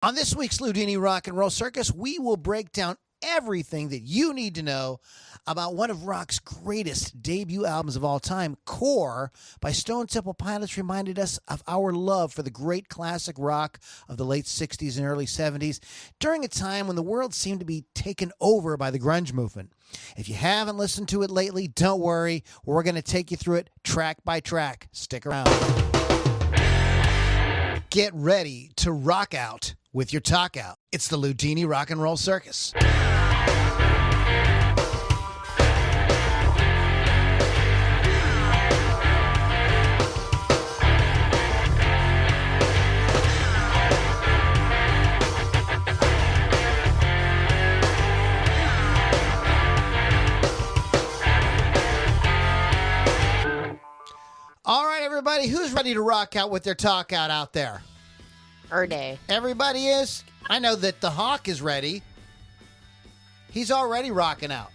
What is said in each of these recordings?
On this week's Loudini Rock and Roll Circus, we will break down everything that you need to know about one of rock's greatest debut albums of all time. Core by Stone Temple Pilots reminded us of our love for the great classic rock of the late 60s and early 70s during a time when the world seemed to be taken over by the grunge movement. If you haven't listened to it lately, don't worry. We're going to take you through it track by track. Stick around. Get ready to rock out with your talk out. It's the Loudini Rock and Roll Circus. All right, everybody, who's ready to rock out with their talk out there? Day. Everybody is? I know that the Hawk is ready. He's already rocking out.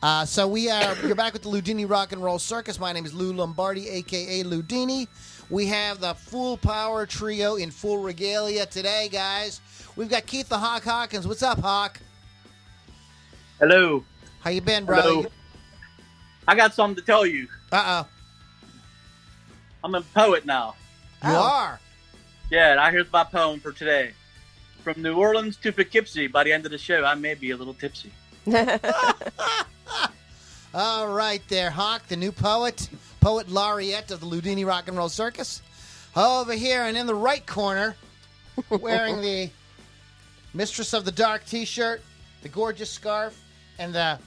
You're back with the Loudini Rock and Roll Circus. My name is Lou Lombardi, a.k.a. Loudini. We have the full power trio in full regalia today, guys. We've got Keith the Hawk Hawkins. What's up, Hawk? Hello. How you been, brother? Hello. I got something to tell you. Uh-oh. I'm a poet now. You are? Yeah, and here's my poem for today. From New Orleans to Poughkeepsie, by the end of the show, I may be a little tipsy. All right there, Hawk, the new poet laureate of the Loudini Rock and Roll Circus. Over here and in the right corner, wearing the Mistress of the Dark t-shirt, the gorgeous scarf, and the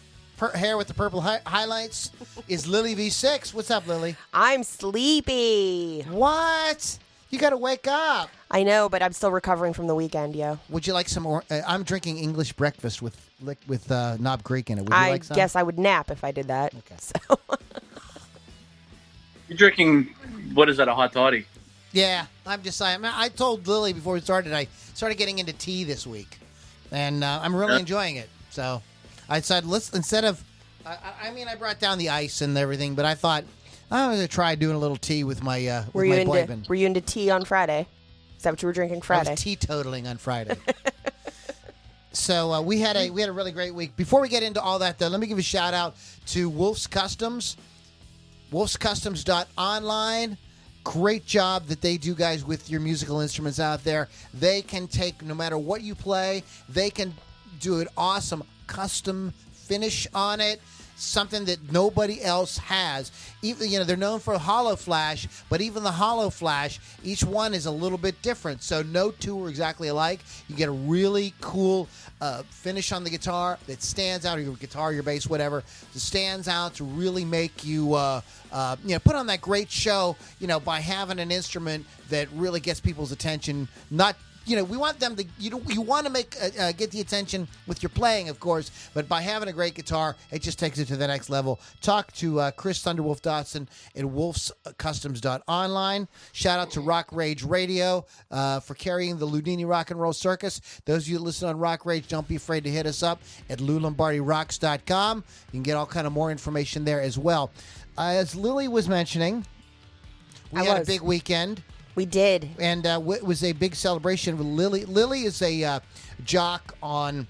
hair with the purple highlights is Lily V6. What's up, Lily? I'm sleepy. What? You got to wake up. I know, but I'm still recovering from the weekend, yo. Would you like some more? I'm drinking English breakfast with Knob Creek in it. Would you like some? I guess I would nap if I did that. Okay. So. You're drinking, what is that, a hot toddy? Yeah, I'm just saying. I told Lily before we started, I started getting into tea this week, and I'm really enjoying it. So I decided, instead of, I brought down the ice and everything, but I thought, I'm going to try doing a little tea with my Were you into tea on Friday? Is that what you were drinking Friday? I was teetotaling on Friday. So we had a really great week. Before we get into all that, though, let me give a shout out to Wolf's Customs, wolfscustoms.online. Great job that they do, guys, with your musical instruments out there. They can take, no matter what you play, they can do an awesome custom finish on it. Something that nobody else has. Even, they're known for hollow flash, but even the hollow flash, each one is a little bit different. So no two are exactly alike. You get a really cool finish on the guitar that stands out, or your guitar, your bass, whatever, that stands out to really make you, put on that great show, by having an instrument that really gets people's attention, not we want them to, you want to make get the attention with your playing, of course, but by having a great guitar, it just takes it to the next level. Talk to Chris Thunderwolf Dotson at wolfscustoms.online. Shout out to Rock Rage Radio for carrying the Loudini Rock and Roll Circus. Those of you that listen on Rock Rage, don't be afraid to hit us up at LouLombardiRocks.com. You can get all kind of more information there as well. As Lily was mentioning, we had a big weekend. We did. And it was a big celebration with Lily. Lily is a jock on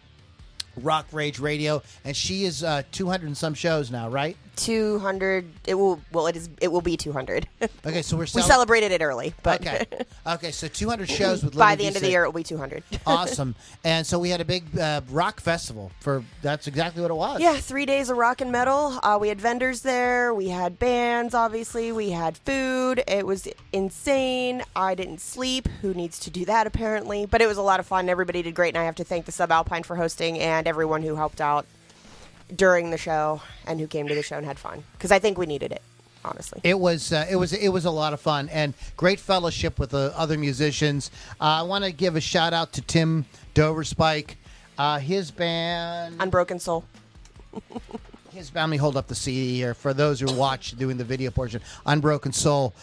Rock Rage Radio, and she is 200 and some shows now, right? 200. It will be 200. Okay, so we celebrated it early, but okay, so 200 shows with Lily. By the end of the year, it will be 200. Awesome. And so we had a big rock festival. That's exactly what it was. Yeah, 3 days of rock and metal. We had vendors there. We had bands, obviously. We had food. It was insane. I didn't sleep. Who needs to do that, apparently? But it was a lot of fun. Everybody did great, and I have to thank the Subalpine for hosting and everyone who helped out during the show and who came to the show and had fun, because I think we needed it, honestly. It was a lot of fun and great fellowship with the other musicians. I want to give a shout out to Tim Doverspike, his band Unbroken Soul. Let me hold up the CD here for those who watch doing the video portion. Unbroken Soul,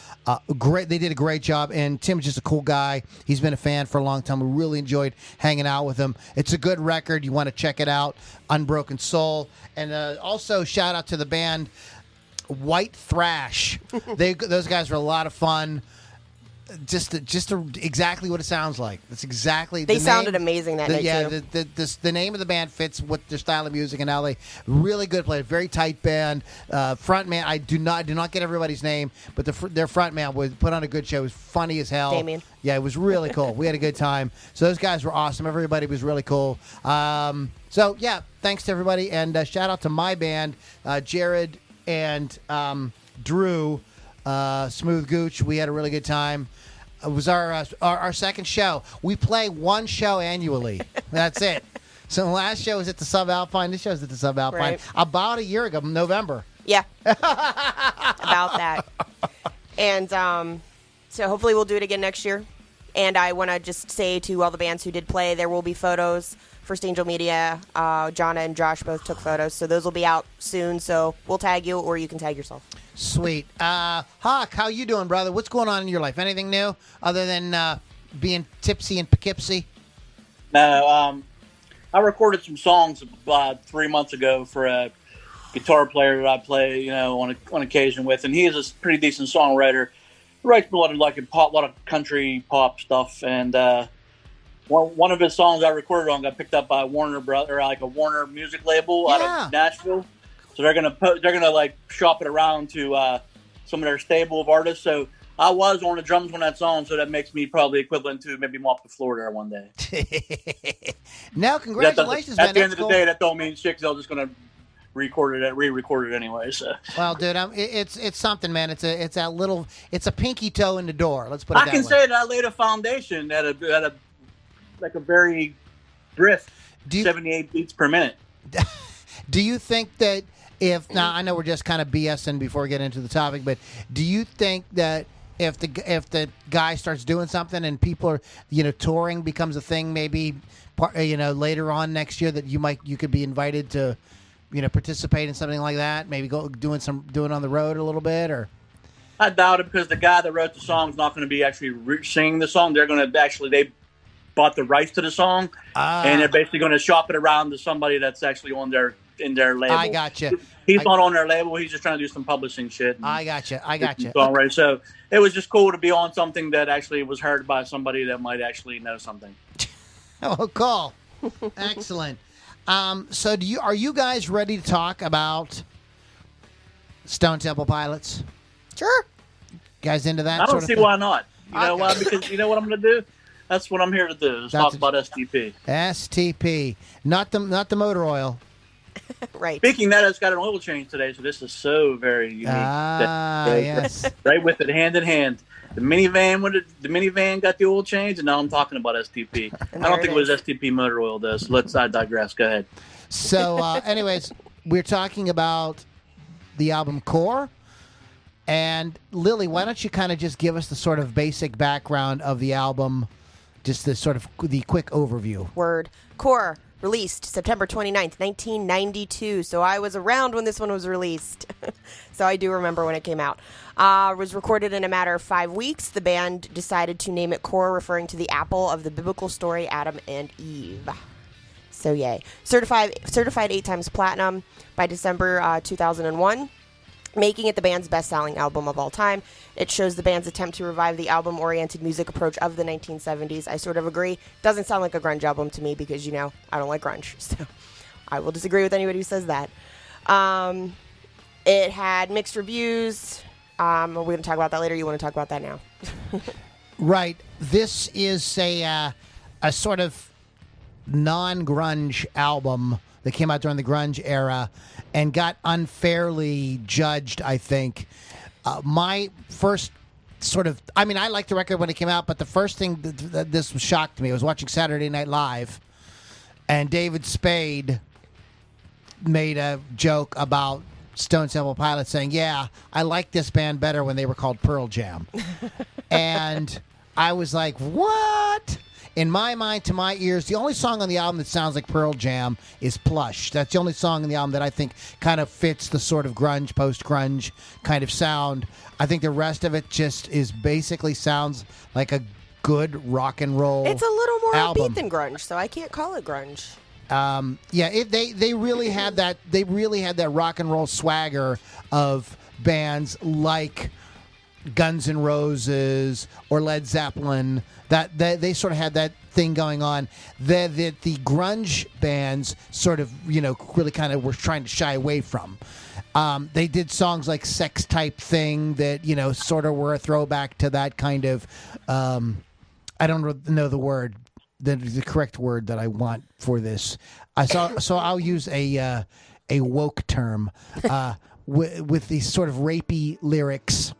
great. They did a great job, and Tim's just a cool guy. He's been a fan for a long time. We really enjoyed hanging out with him. It's a good record. You want to check it out, Unbroken Soul. And also shout out to the band White Thrash. Those guys were a lot of fun. exactly what it sounds like. That's exactly. They sounded amazing that night too. The name of the band fits with their style of music, and now they really good play. Very tight band. Front man, I do not get everybody's name, but their front man was put on a good show. It was funny as hell. Damien. Yeah, it was really cool. We had a good time. So those guys were awesome. Everybody was really cool. So yeah, thanks to everybody, and shout out to my band, Jared and Drew. Smooth Gooch. We had a really good time. It was our second show. We play one show annually. That's it. So the last show was at the Subalpine. This show's at the Subalpine. Right. About a year ago, November. Yeah. About that. And so hopefully we'll do it again next year. And I want to just say to all the bands who did play, there will be photos. First Angel Media, Jonna and Josh both took photos, so those will be out soon. So we'll tag you, or you can tag yourself. Sweet. Hawk, how you doing, brother? What's going on in your life? Anything new other than being tipsy in Poughkeepsie? No, I recorded some songs 3 months ago for a guitar player that I play, on occasion with, and he is a pretty decent songwriter. He writes a lot of country pop stuff, and one of his songs I recorded on got picked up by a Warner music label out of Nashville. So they're gonna like shop it around to some of their stable of artists. So I was on the drums on that song, so that makes me probably equivalent to maybe mop the floor there one day. Now, congratulations, man. At the end of the day, that don't mean shit, 'cause they're just gonna re-record it anyway. So. Well, dude, it's something, man. It's a pinky toe in the door. Let's put it that way. I can say that I laid a foundation at a very brisk 78 beats per minute. Do you think that now I know we're just kind of BSing before we get into the topic, but do you think that if the guy starts doing something and people are, touring becomes a thing, maybe, later on next year, that you could be invited to, participate in something like that? Maybe doing on the road a little bit, or? I doubt it, because the guy that wrote the song is not going to be actually singing the song. They're going to they bought the rights to the song, and they're basically going to shop it around to somebody that's actually in their label. I gotcha. He's not on their label. He's just trying to do some publishing shit. I gotcha. Songwriter. So it was just cool to be on something that actually was heard by somebody that might actually know something. Oh, cool. Excellent. So are you guys ready to talk about Stone Temple Pilots? Sure. Guys into that? I don't see why not. You know Okay. why? Because you know what I'm going to do? That's what I'm here to do. Is talk about STP. STP, not the motor oil. Right. Speaking of that, it's got an oil change today, so this is so very unique. Yes. Right with it, hand in hand. The minivan got the oil change, and now I'm talking about STP. I don't think it was STP motor oil, though. So I digress. Go ahead. So, anyways, we're talking about the album Core. And Lily, why don't you kind of just give us the sort of basic background of the album, just the quick overview. Word. Core, released September 29th, 1992. So I was around when this one was released. So I do remember when it came out. It was recorded in a matter of 5 weeks. The band decided to name it Core, referring to the apple of the biblical story, Adam and Eve. So yay. Certified 8 times platinum by December 2001. Making it the band's best-selling album of all time. It shows the band's attempt to revive the album-oriented music approach of the 1970s. I sort of agree. Doesn't sound like a grunge album to me because, I don't like grunge. So I will disagree with anybody who says that. It had mixed reviews. We're going to talk about that later. You want to talk about that now? Right. This is a sort of non-grunge album that came out during the grunge era and got unfairly judged, I think. My first I liked the record when it came out, but the first thing that this was shocked me. I was watching Saturday Night Live, and David Spade made a joke about Stone Temple Pilots saying, yeah, I liked this band better when they were called Pearl Jam. And I was like, what? In my mind, to my ears, the only song on the album that sounds like Pearl Jam is Plush. That's the only song on the album that I think kind of fits the sort of grunge, post-grunge kind of sound. I think the rest of it just basically sounds like a good rock and roll. It's a little more album. upbeat than grunge, so I can't call it grunge. They really had that. They really had that rock and roll swagger of bands like Guns N' Roses or Led Zeppelin. That they sort of had that thing going on. That the grunge bands sort of really kind of were trying to shy away from. They did songs like Sex Type Thing that sort of were a throwback to that kind of. I don't know the word, the correct word that I want for this. So I'll use a woke term with these sort of rapey lyrics.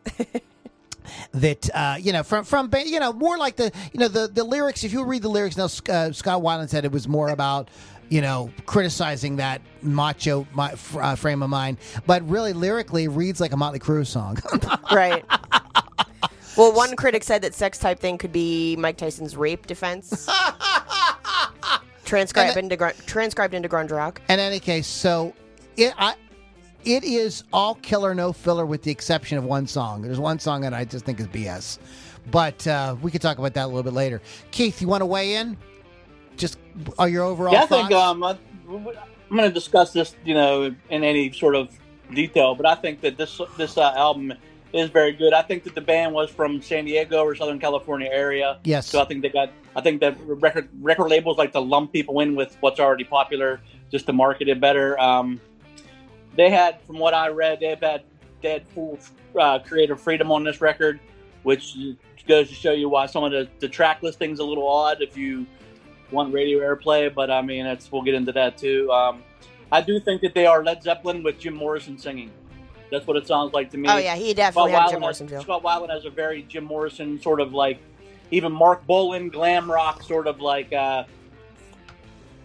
That from more like the lyrics. If you read the lyrics now, Scott Weiland said it was more about criticizing that macho frame of mind, but really lyrically it reads like a Motley Crue song. Right. Well, one critic said that Sex Type Thing could be Mike Tyson's rape defense, transcribed into grunge rock. In any case, so it is all killer, no filler, with the exception of one song. There's one song that I just think is BS. But we could talk about that a little bit later. Keith, you want to weigh in? Just your overall thoughts? I think I'm going to discuss this, in any sort of detail. But I think that this album is very good. I think that the band was from San Diego or Southern California area. Yes. So I think that record labels like to lump people in with what's already popular just to market it better. They had, from what I read, they had full creative freedom on this record, which goes to show you why some of the track listing's a little odd if you want radio airplay. But I mean, we'll get into that too. I do think that they are Led Zeppelin with Jim Morrison singing. That's what it sounds like to me. Oh yeah, he definitely had Jim Morrison feel. Scott Weiland has a very Jim Morrison sort of like, even Mark Bolan glam rock sort of like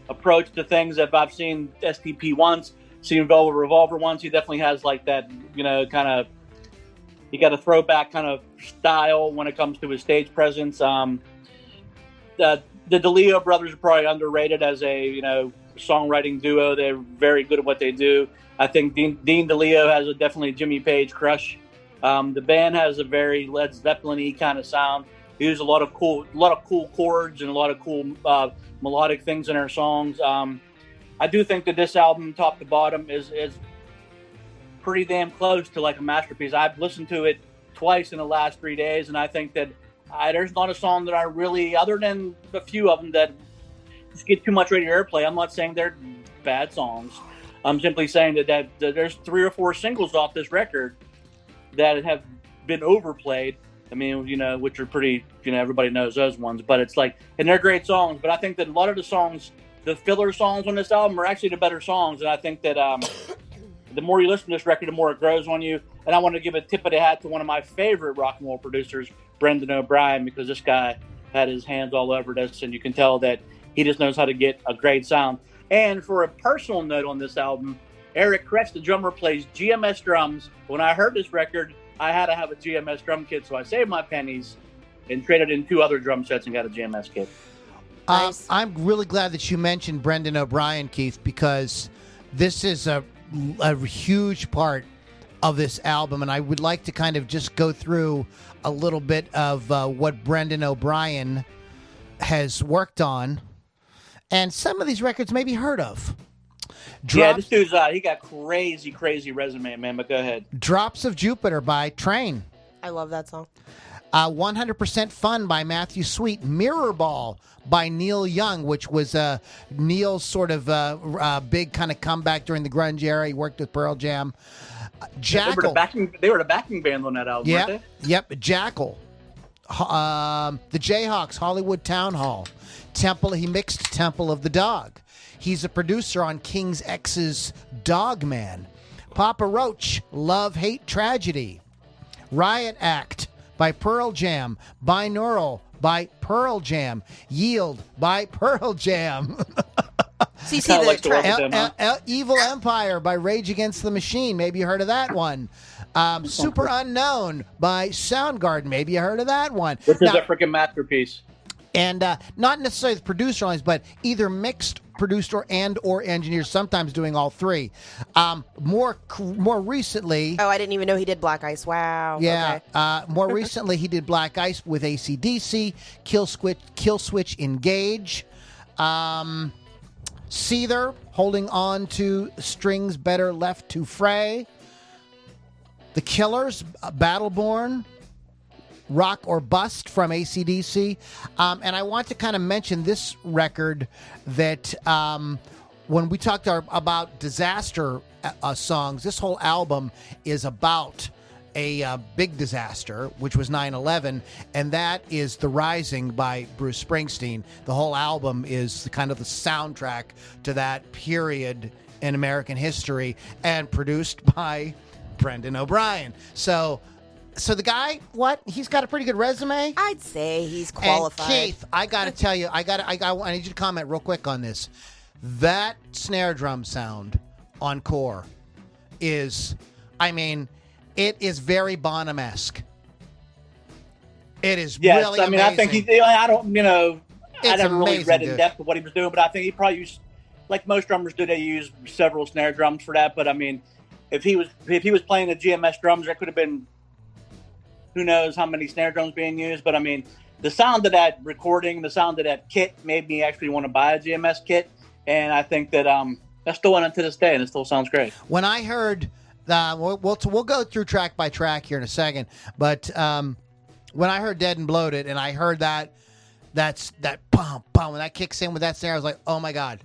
approach to things. If I've seen STP once. Seen Velvet Revolver once, he definitely has like that, kind of, he got a throwback kind of style when it comes to his stage presence. The DeLeo brothers are probably underrated as a, songwriting duo. They're very good at what they do. I think Dean DeLeo has definitely Jimmy Page crush. The band has a very Led Zeppelin-y kind of sound. They use a lot of cool chords and a lot of cool melodic things in their songs. I do think that this album, top to bottom, is pretty damn close to like a masterpiece. I've listened to it twice in the last 3 days, and I think that there's not a song that I really, other than a few of them that just get too much radio airplay. I'm not saying they're bad songs. I'm simply saying that there's 3 or 4 singles off this record that have been overplayed. I mean, which are pretty, everybody knows those ones. But it's like, and they're great songs. But I think that a lot of the songs, the filler songs on this album, are actually the better songs. And I think that the more you listen to this record, the more it grows on you. And I want to give a tip of the hat to one of my favorite rock and roll producers, Brendan O'Brien, because this guy had his hands all over this. And you can tell that he just knows how to get a great sound. And for a personal note on this album, Eric Kretz, the drummer, plays GMS drums. When I heard this record, I had to have a GMS drum kit. So I saved my pennies and traded in 2 other drum sets and got a GMS kit. Nice. I'm really glad that you mentioned Brendan O'Brien, Keith, because this is a huge part of this album, and I would like to kind of just go through a little bit of what Brendan O'Brien has worked on, and some of these records may be heard of. This dude's he got crazy resume, man. But go ahead. Drops of Jupiter by Train. I love that song. 100% Fun by Matthew Sweet. Mirror Ball by Neil Young, which was Neil's sort of big kind of comeback during the grunge era. He worked with Pearl Jam. Jackal. They were the backing band on that album, weren't they? Yep. Jackal. The Jayhawks, Hollywood Town Hall. He mixed Temple of the Dog. He's a producer on King's X's Dog Man. Papa Roach, Love, Hate, Tragedy. Riot Act by Pearl Jam. Binaural by Pearl Jam. Yield by Pearl Jam. Evil Empire by Rage Against the Machine. Maybe you heard of that one. Super Unknown by Soundgarden. Maybe you heard of that one. Which is a freaking masterpiece. And not necessarily the producer lines, but either mixed, produced, or engineer, sometimes doing all three. More recently... Oh, I didn't even know he did Black Ice. Wow. Yeah. Okay. More recently, he did Black Ice with AC/DC, Kill Switch Engage, Seether, Holding On to Strings Better Left to Fray, The Killers, Battleborn, Rock or Bust from AC/DC. And I want to kind of mention this record that when we talked about disaster songs, this whole album is about a big disaster, which was 9/11, and that is The Rising by Bruce Springsteen. The whole album is kind of the soundtrack to that period in American history, and produced by Brendan O'Brien. So the guy, he's got a pretty good resume. I'd say he's qualified. And Keith, I got to tell you, I need you to comment real quick on this. That snare drum sound on Core is, it is very Bonham-esque. It is really amazing. I think I don't, I never really amazing, read in dude. depth of what he was doing, but I think he probably used, like most drummers do, they use several snare drums for that. But if he was playing the GMS drums, there could have been who knows how many snare drums being used. But the sound of that recording, the sound of that kit made me actually want to buy a GMS kit, and I think that that's still on it to this day, and it still sounds great. When I heard, we'll go through track by track here in a second, but when I heard Dead and Bloated, and I heard that bum bum, when that kicks in with that snare, I was like, oh my god,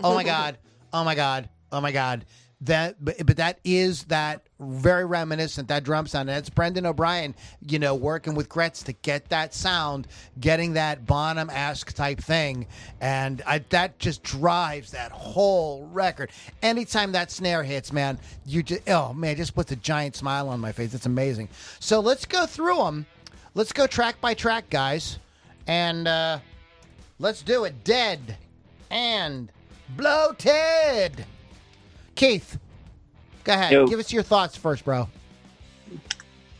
oh my god, oh my god, oh my god. But that is that very reminiscent, that drum sound, and it's Brendan O'Brien, working with Gretz to get that sound, getting that Bonham-esque type thing, and that just drives that whole record. Anytime that snare hits, man, it just puts a giant smile on my face. It's amazing. So let's go through them. Let's go track by track, guys, and let's do it. Dead and Bloated. Keith, go ahead. Yo. Give us your thoughts first, bro.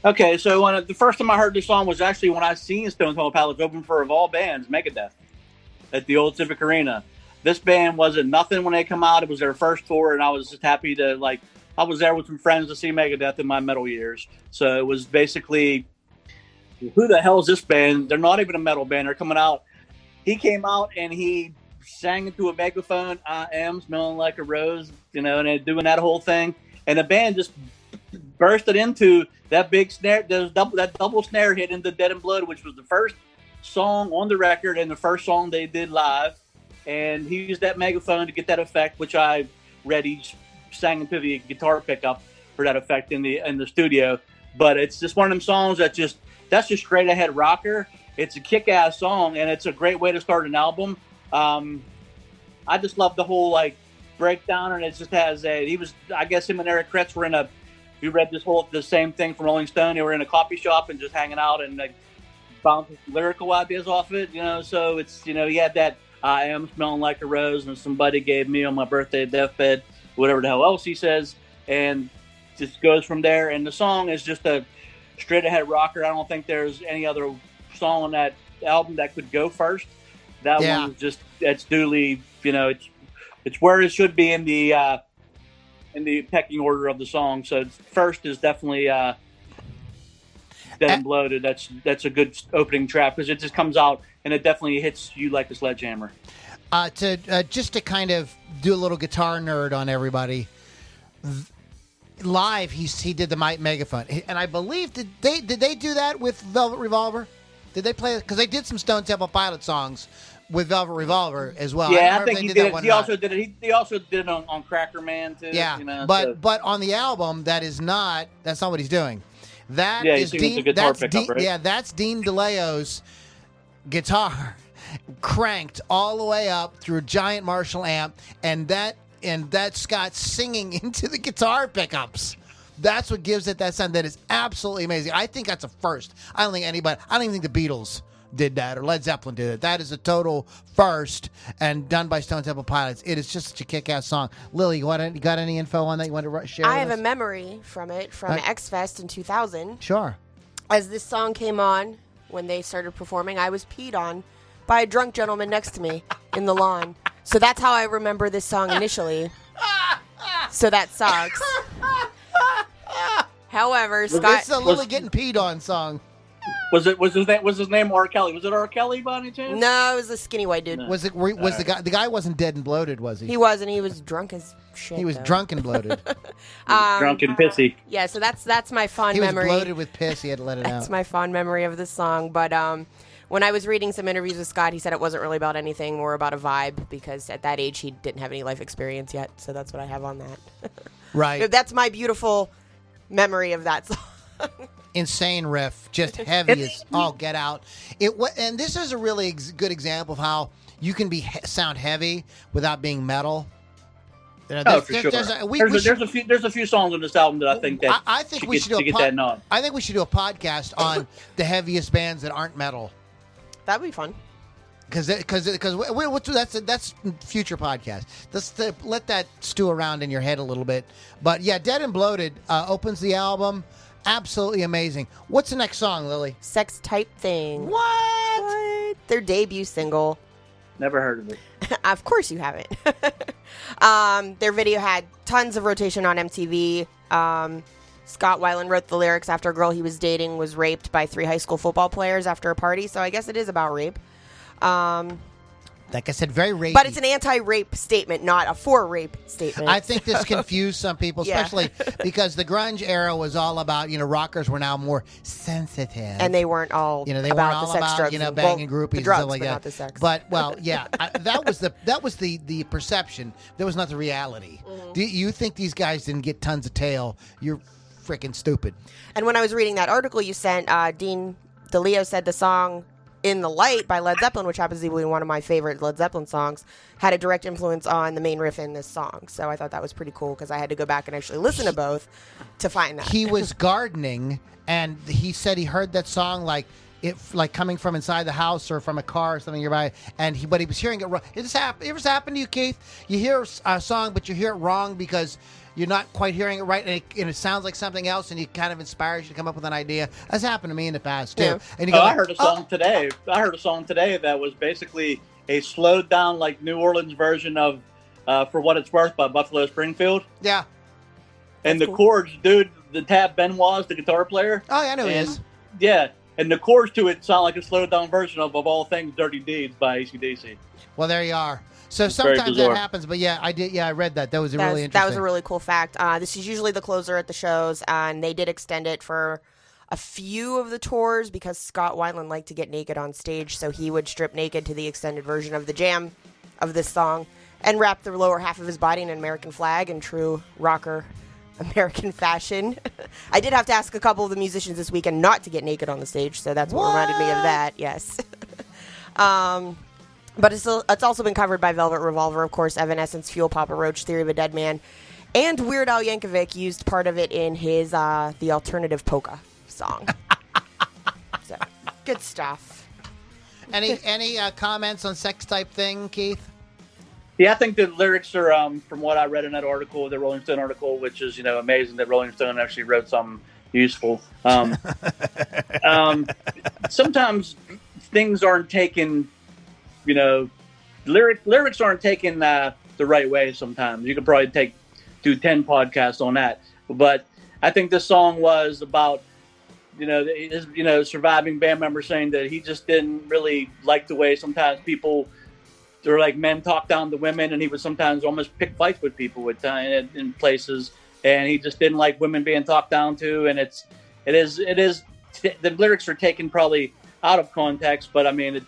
Okay, so the first time I heard this song was actually when I seen Stone Temple Pilots open for, of all bands, Megadeth, at the old Civic Arena. This band wasn't nothing when they come out. It was their first tour, and I was just happy to, I was there with some friends to see Megadeth in my metal years. So it was basically, who the hell is this band? They're not even a metal band. They're coming out. He came out, and he sang into a megaphone, I am smelling like a rose, and doing that whole thing. And the band just bursted into that big snare, that double snare hit into Dead and Blood, which was the first song on the record and the first song they did live. And he used that megaphone to get that effect, which I read he sang into the guitar pickup for that effect in the studio. But it's just one of them songs that's just straight ahead rocker. It's a kick-ass song, and it's a great way to start an album. I just love the whole breakdown, and it just has I guess him and Eric Kretz were we read the same thing from Rolling Stone. They were in a coffee shop and just hanging out and bouncing lyrical ideas off it, so it's, he had that I am smelling like a rose and somebody gave me on my birthday deathbed, whatever the hell else he says, and just goes from there. And the song is just a straight ahead rocker. I don't think there's any other song on that album that could go first. That one is just, it's duly, it's where it should be in the pecking order of the song. So first is definitely Dead and Bloated. That's a good opening track because it just comes out and it definitely hits you like a sledgehammer. Just to kind of do a little guitar nerd on everybody. Live, he did the megaphone, and I believe did they do that with Velvet Revolver? Did they play it? Because they did some Stone Temple Pilots songs with Velvet Revolver as well. Yeah, I think he did it. He also did it. He also did it on Cracker Man too. Yeah, but on the album, that's not what he's doing. That is Dean. That's Dean, right? Yeah, that's Dean DeLeo's guitar cranked all the way up through a giant Marshall amp, and that's Scott singing into the guitar pickups. That's what gives it that sound. That is absolutely amazing. I think that's a first. I don't even think the Beatles did that or Led Zeppelin did it. That is a total first and done by Stone Temple Pilots. It is just such a kick-ass song. Lily, you got any info on that you want to share? I have a memory from X Fest in 2000. Sure. As this song came on, when they started performing, I was peed on by a drunk gentleman next to me in the lawn. So that's how I remember this song initially. So that sucks. However, Scott... It's a Lily getting peed on song. Was his name R. Kelly? Was it R. Kelly by any chance? No, it was a skinny white dude. No. Was the guy? The guy wasn't dead and bloated, was he? He wasn't. He was drunk as shit. He was though. drunk and bloated. Drunk and pissy. Yeah, so that's my fond He was memory. bloated with piss. He had to let it That's out. my fond memory of this song. But when I was reading some interviews with Scott, he said it wasn't really about anything, more about a vibe, because at that age he didn't have any life experience yet. So that's what I have on that. Right. That's my beautiful memory of that song. Insane riff, just heavy as all get out. And this is a really good example of how you can sound heavy without being metal. For sure. There's a few songs on this album that I think that I think we should do that nod. I think we should do a podcast on the heaviest bands that aren't metal. That'd be fun. Because that's future podcast. Let's let that stew around in your head a little bit. But yeah, Dead and Bloated opens the album. Absolutely amazing. What's the next song, Lily? Sex Type Thing. What? Their debut single. Never heard of it. Of course you haven't. Their video had tons of rotation on MTV. Scott Weiland wrote the lyrics after a girl he was dating was raped by 3 high school football players after a party, so I guess it is about rape. Like I said, very rapey. But it's an anti-rape statement, not a for-rape statement. I think this confused some people, Yeah. especially because the grunge era was all about, rockers were now more sensitive. And they weren't all they about weren't all the sex, about, drugs. banging Well, groupies the and drugs, stuff like but that. not the sex. But, well, yeah, that was the perception. That was not the reality. Mm-hmm. Do you think these guys didn't get tons of tail? You're freaking stupid. And when I was reading that article you sent, Dean DeLeo said the song In the Light by Led Zeppelin, which happens to be one of my favorite Led Zeppelin songs, had a direct influence on the main riff in this song. So I thought that was pretty cool because I had to go back and actually listen to both to find that. He was gardening, and he said he heard that song like coming from inside the house or from a car or something nearby, but he was hearing it wrong. It ever happened to you, Keith? You hear a song, but you hear it wrong because you're not quite hearing it right, and it sounds like something else, and it kind of inspires you to come up with an idea. That's happened to me in the past, too. Yeah. And you go I heard a song today. I heard a song today that was basically a slowed down, like, New Orleans version of For What It's Worth by Buffalo Springfield. Yeah. And the chords, dude, the Tab Benoit's the guitar player. Oh, yeah, I know he is. Yeah. And the chords to it sound like a slowed down version of All Things Dirty Deeds by AC/DC. Well, there you are. So very sometimes that bizarre. happens, but yeah, I did. Yeah, I read that. That was really interesting. That was a really cool fact. This is usually the closer at the shows, and they did extend it for a few of the tours because Scott Weiland liked to get naked on stage, so he would strip naked to the extended version of the jam of this song and wrap the lower half of his body in an American flag in true rocker American fashion. I did have to ask a couple of the musicians this weekend not to get naked on the stage, so that's what reminded me of that. Yes. But it's also been covered by Velvet Revolver, of course, Evanescence, Fuel, Papa Roach, Theory of a Dead Man, and Weird Al Yankovic used part of it in his The Alternative Polka song. So, good stuff. Any comments on Sex Type Thing, Keith? Yeah, I think the lyrics are, from what I read in that article, the Rolling Stone article, which is, amazing that Rolling Stone actually wrote something useful. Sometimes things aren't taken, lyrics aren't taken the right way sometimes. You could probably do 10 podcasts on that. But I think this song was about, his surviving band member saying that he just didn't really like the way sometimes people, or like men talk down to women, and he would sometimes almost pick fights with people in places, and he just didn't like women being talked down to. And it is the lyrics are taken probably out of context, but I mean,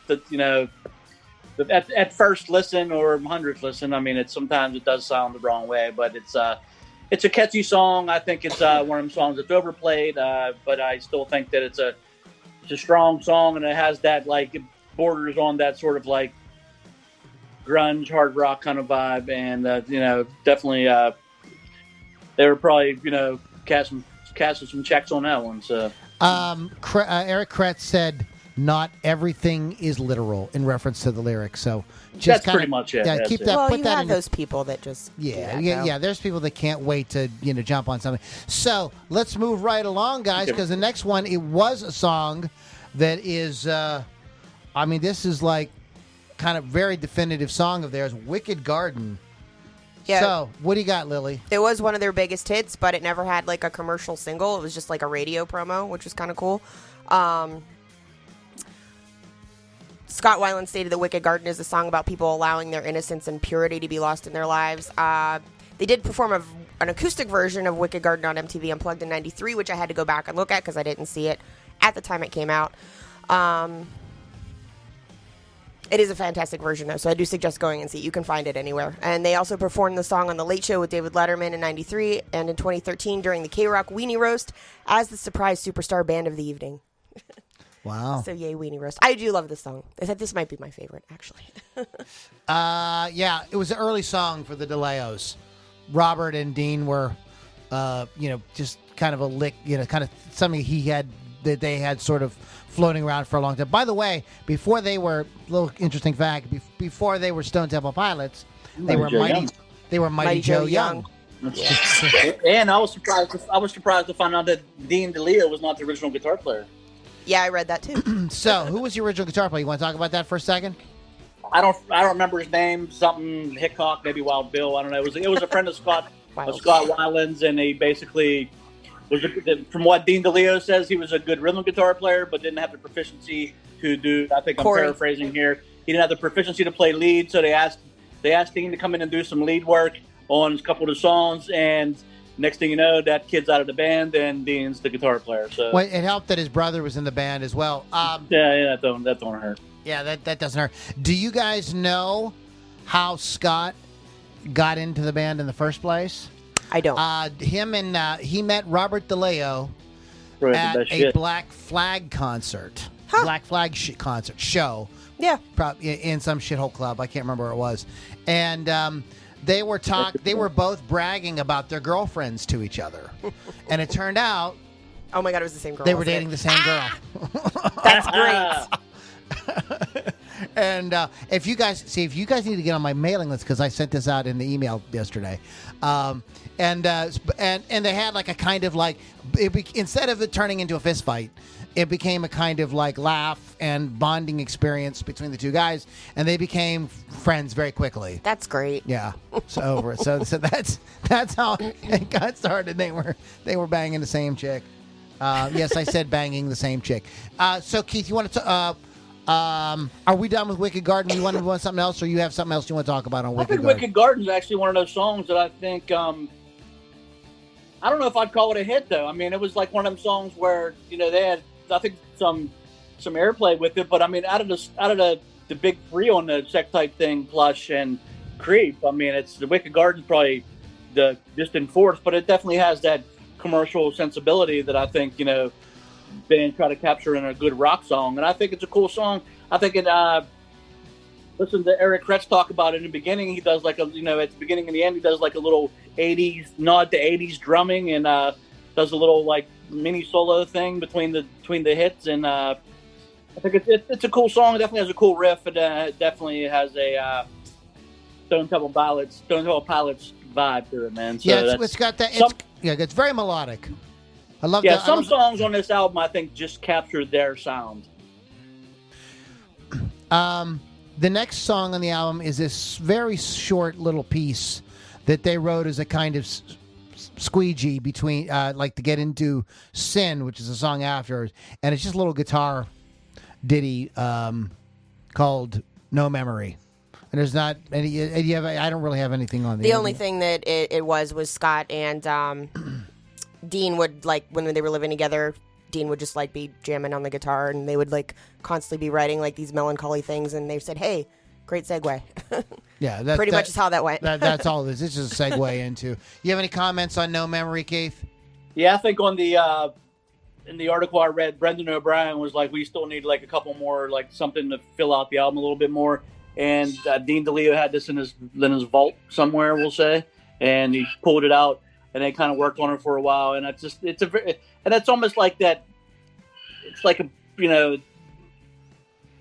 at first listen or 100th listen, I mean, sometimes it does sound the wrong way, but it's a catchy song. I think it's one of them songs that's overplayed, but I still think that it's a strong song, and it has that, like, it borders on that sort of like grunge, hard rock kind of vibe, and definitely they were probably casting some checks on that one. So Eric Kretz said, "Not everything is literal," in reference to the lyrics. So that's pretty much it. Yeah, keep that. Well, put you that have in those people that just yeah. There's people that can't wait to jump on something. So let's move right along, guys, because the next one, it was a song that is, this is like kind of very definitive song of theirs, "Wicked Garden." Yeah. So what do you got, Lily? It was one of their biggest hits, but it never had like a commercial single. It was just like a radio promo, which was kind of cool. Scott Weiland stated that Wicked Garden is a song about people allowing their innocence and purity to be lost in their lives. They did perform an acoustic version of Wicked Garden on MTV Unplugged in '93, which I had to go back and look at because I didn't see it at the time it came out. It is a fantastic version, though, so I do suggest going and see it. You can find it anywhere. And they also performed the song on The Late Show with David Letterman in '93 and in 2013 during the K-Rock Weenie Roast as the surprise superstar band of the evening. Wow. So yay, Weenie Roast. I do love this song. I said this might be my favorite, actually. Yeah, it was an early song for the DeLeos. Robert and Dean were, just kind of a lick, kind of something that they had sort of floating around for a long time. By the way, before they were, little interesting fact, before they were Stone Temple Pilots, they were Mighty Joe Young. And I was surprised to find out that Dean DeLeo was not the original guitar player. Yeah, I read that too. So, who was the original guitar player? You want to talk about that for a second? I don't remember his name. Something Hickok, maybe Wild Bill. I don't know. It was a friend of Scott Weiland's, and he basically was. From what Dean DeLeo says, he was a good rhythm guitar player, but didn't have the proficiency to do. I think I'm paraphrasing here. He didn't have the proficiency to play lead, so they asked Dean to come in and do some lead work on a couple of the songs, and next thing you know, that kid's out of the band, and Dean's the guitar player. So well, it helped that his brother was in the band as well. That don't hurt. Yeah, that doesn't hurt. Do you guys know how Scott got into the band in the first place? I don't. He met Robert DeLeo at a Black Flag concert. Huh. Black Flag concert show. Yeah. Probably in some shithole club. I can't remember where it was. And they were both bragging about their girlfriends to each other. And it turned out, oh my God, it was the same girl. They were dating the same girl. That's great. And if you guys need to get on my mailing list, because I sent this out in the email yesterday, and they had like a kind of like instead of it turning into a fist fight, it became a kind of like laugh and bonding experience between the two guys, and they became friends very quickly. That's great. Yeah, so that's how it got started. They were banging the same chick. Yes, I said banging the same chick. So Keith, you want to? Are we done with Wicked Garden? You want to move on to something else, or you have something else you want to talk about on Wicked Garden? Wicked Garden is actually one of those songs that I think. I don't know if I'd call it a hit though. I mean, it was like one of them songs where they had, I think, some airplay with it, but I mean, out of the big three on the Sex Type Thing, Plush, and Creep. I mean, it's the Wicked Garden's probably the distant fourth, but it definitely has that commercial sensibility that I think bands try to capture in a good rock song, and I think it's a cool song. I think it. Listen to Eric Kretz talk about it in the beginning. He does like at the beginning and the end, he does like a little '80s nod to '80s drumming, and does a little like mini solo thing between the hits, and I think it's a cool song. It definitely has a cool riff, and it definitely has a Stone Temple Pilots vibe to it, man. So yeah, it's got that. It's very melodic. I love. Yeah, some songs on this album I think just captured their sound. The next song on the album is this very short little piece that they wrote as a kind of squeegee between, like to get into Sin, which is a song after, and it's just a little guitar ditty called No Memory. And there's not any. I don't really have anything on the. The only thing that it was Scott and Dean would, like, when they were living together, Dean would just like be jamming on the guitar, and they would like constantly be writing like these melancholy things, and they said, "Hey, great segue." Yeah, pretty much is how that went. That's all it is. It's just a segue into. You have any comments on No Memory, Keith? Yeah, I think on the in the article I read, Brendan O'Brien was like, we still need like a couple more, like something to fill out the album a little bit more. And Dean DeLeo had this in his vault somewhere, we'll say, and he pulled it out, and they kind of worked on it for a while. And it's almost like that. It's like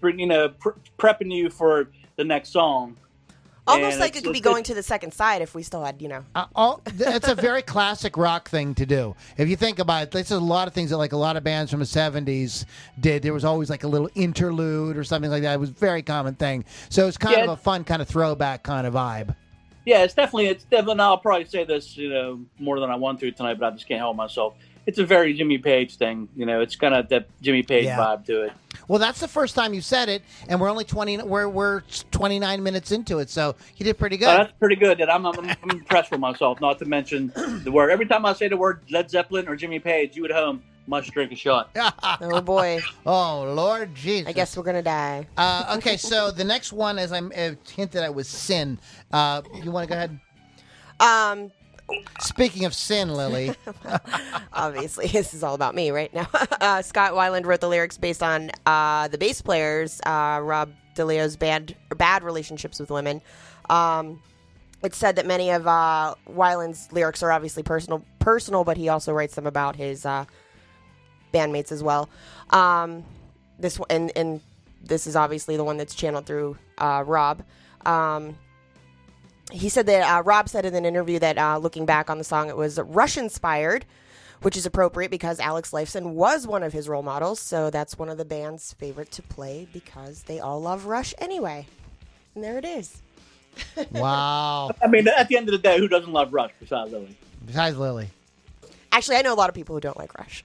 prepping you for the next song. Almost like it could be going to the second side if we still had, It's a very classic rock thing to do. If you think about it, there's a lot of things that like a lot of bands from the 70s did. There was always like a little interlude or something like that. It was a very common thing. So it's kind of a fun kind of throwback kind of vibe. Yeah, it's definitely, I'll probably say this, more than I want to tonight, but I just can't help myself. it's a very Jimmy Page thing. You know, it's kind of that Jimmy Page Yeah. vibe to it. Well, that's the first time you said it, and we're only 29 minutes into it, so you did pretty good. Oh, that's pretty good. And I'm impressed with myself. Not to mention the word. Every time I say the word Led Zeppelin or Jimmy Page, you at home must drink a shot. Oh boy. Oh, Lord Jesus. I guess we're gonna die. Okay, so the next one, as I hinted at, was Sin. You want to go ahead? Speaking of sin, Lily. Obviously, this is all about me right now. Scott Weiland wrote the lyrics based on the bass player's Rob DeLeo's bad relationships with women. It's said that many of Weiland's lyrics are obviously personal, but he also writes them about his bandmates as well. This one, and this is obviously the one that's channeled through Rob. He said that Rob said in an interview that looking back on the song, it was Rush-inspired, which is appropriate because Alex Lifeson was one of his role models. So that's one of the band's favorite to play because they all love Rush anyway. And there it is. Wow. I mean, at the end of the day, who doesn't love Rush besides Lily? Besides Lily. Actually, I know a lot of people who don't like Rush.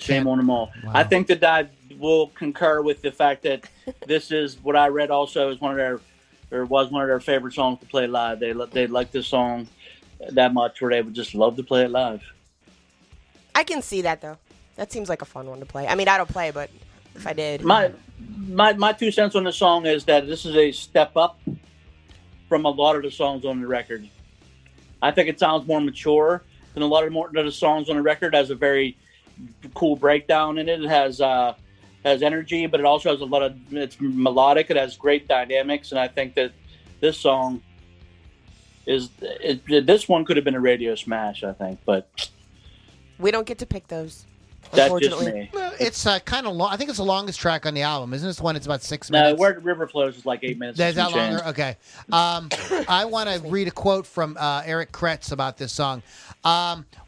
Shame on them all. Wow. I think that I will concur with the fact that this is what I read also is one of their favorite songs to play live. They like this song that much where they would just love to play it live. I can see that, though. That seems like a fun one to play. I mean, I don't play, but if I did. My 2 cents on the song is that this is a step up from a lot of the songs on the record. I think it sounds more mature than a lot of the songs on the record. It has a very cool breakdown in it. It has energy, but it also has it's melodic. It has great dynamics, and I think that this song this one could have been a radio smash, I think, but We don't get to pick those. that's just Unfortunately. me. Well, it's kind of long. I think it's the longest track on the album. Isn't this one? It's about 6 No, minutes. Where the River Flows is like 8 minutes. Is that and some change. longer? Okay. I want to read a quote from Eric Kretz about this song.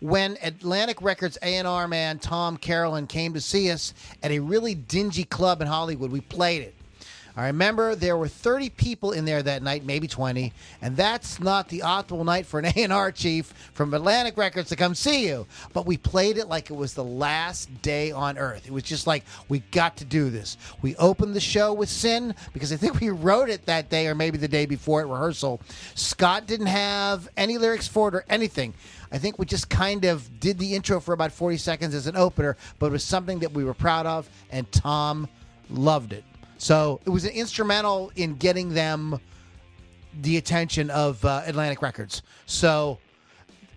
When Atlantic Records A&R man Tom Carolyn came to see us at a really dingy club in Hollywood, we played it. I remember there were 30 people in there that night, maybe 20, and that's not the optimal night for an A&R chief from Atlantic Records to come see you. But we played it like it was the last day on earth. It was just like, we got to do this. We opened the show with Sin, because I think we wrote it that day or maybe the day before at rehearsal. Scott didn't have any lyrics for it or anything. I think we just kind of did the intro for about 40 seconds as an opener, but it was something that we were proud of, and Tom loved it. So it was an instrumental in getting them the attention of Atlantic Records. So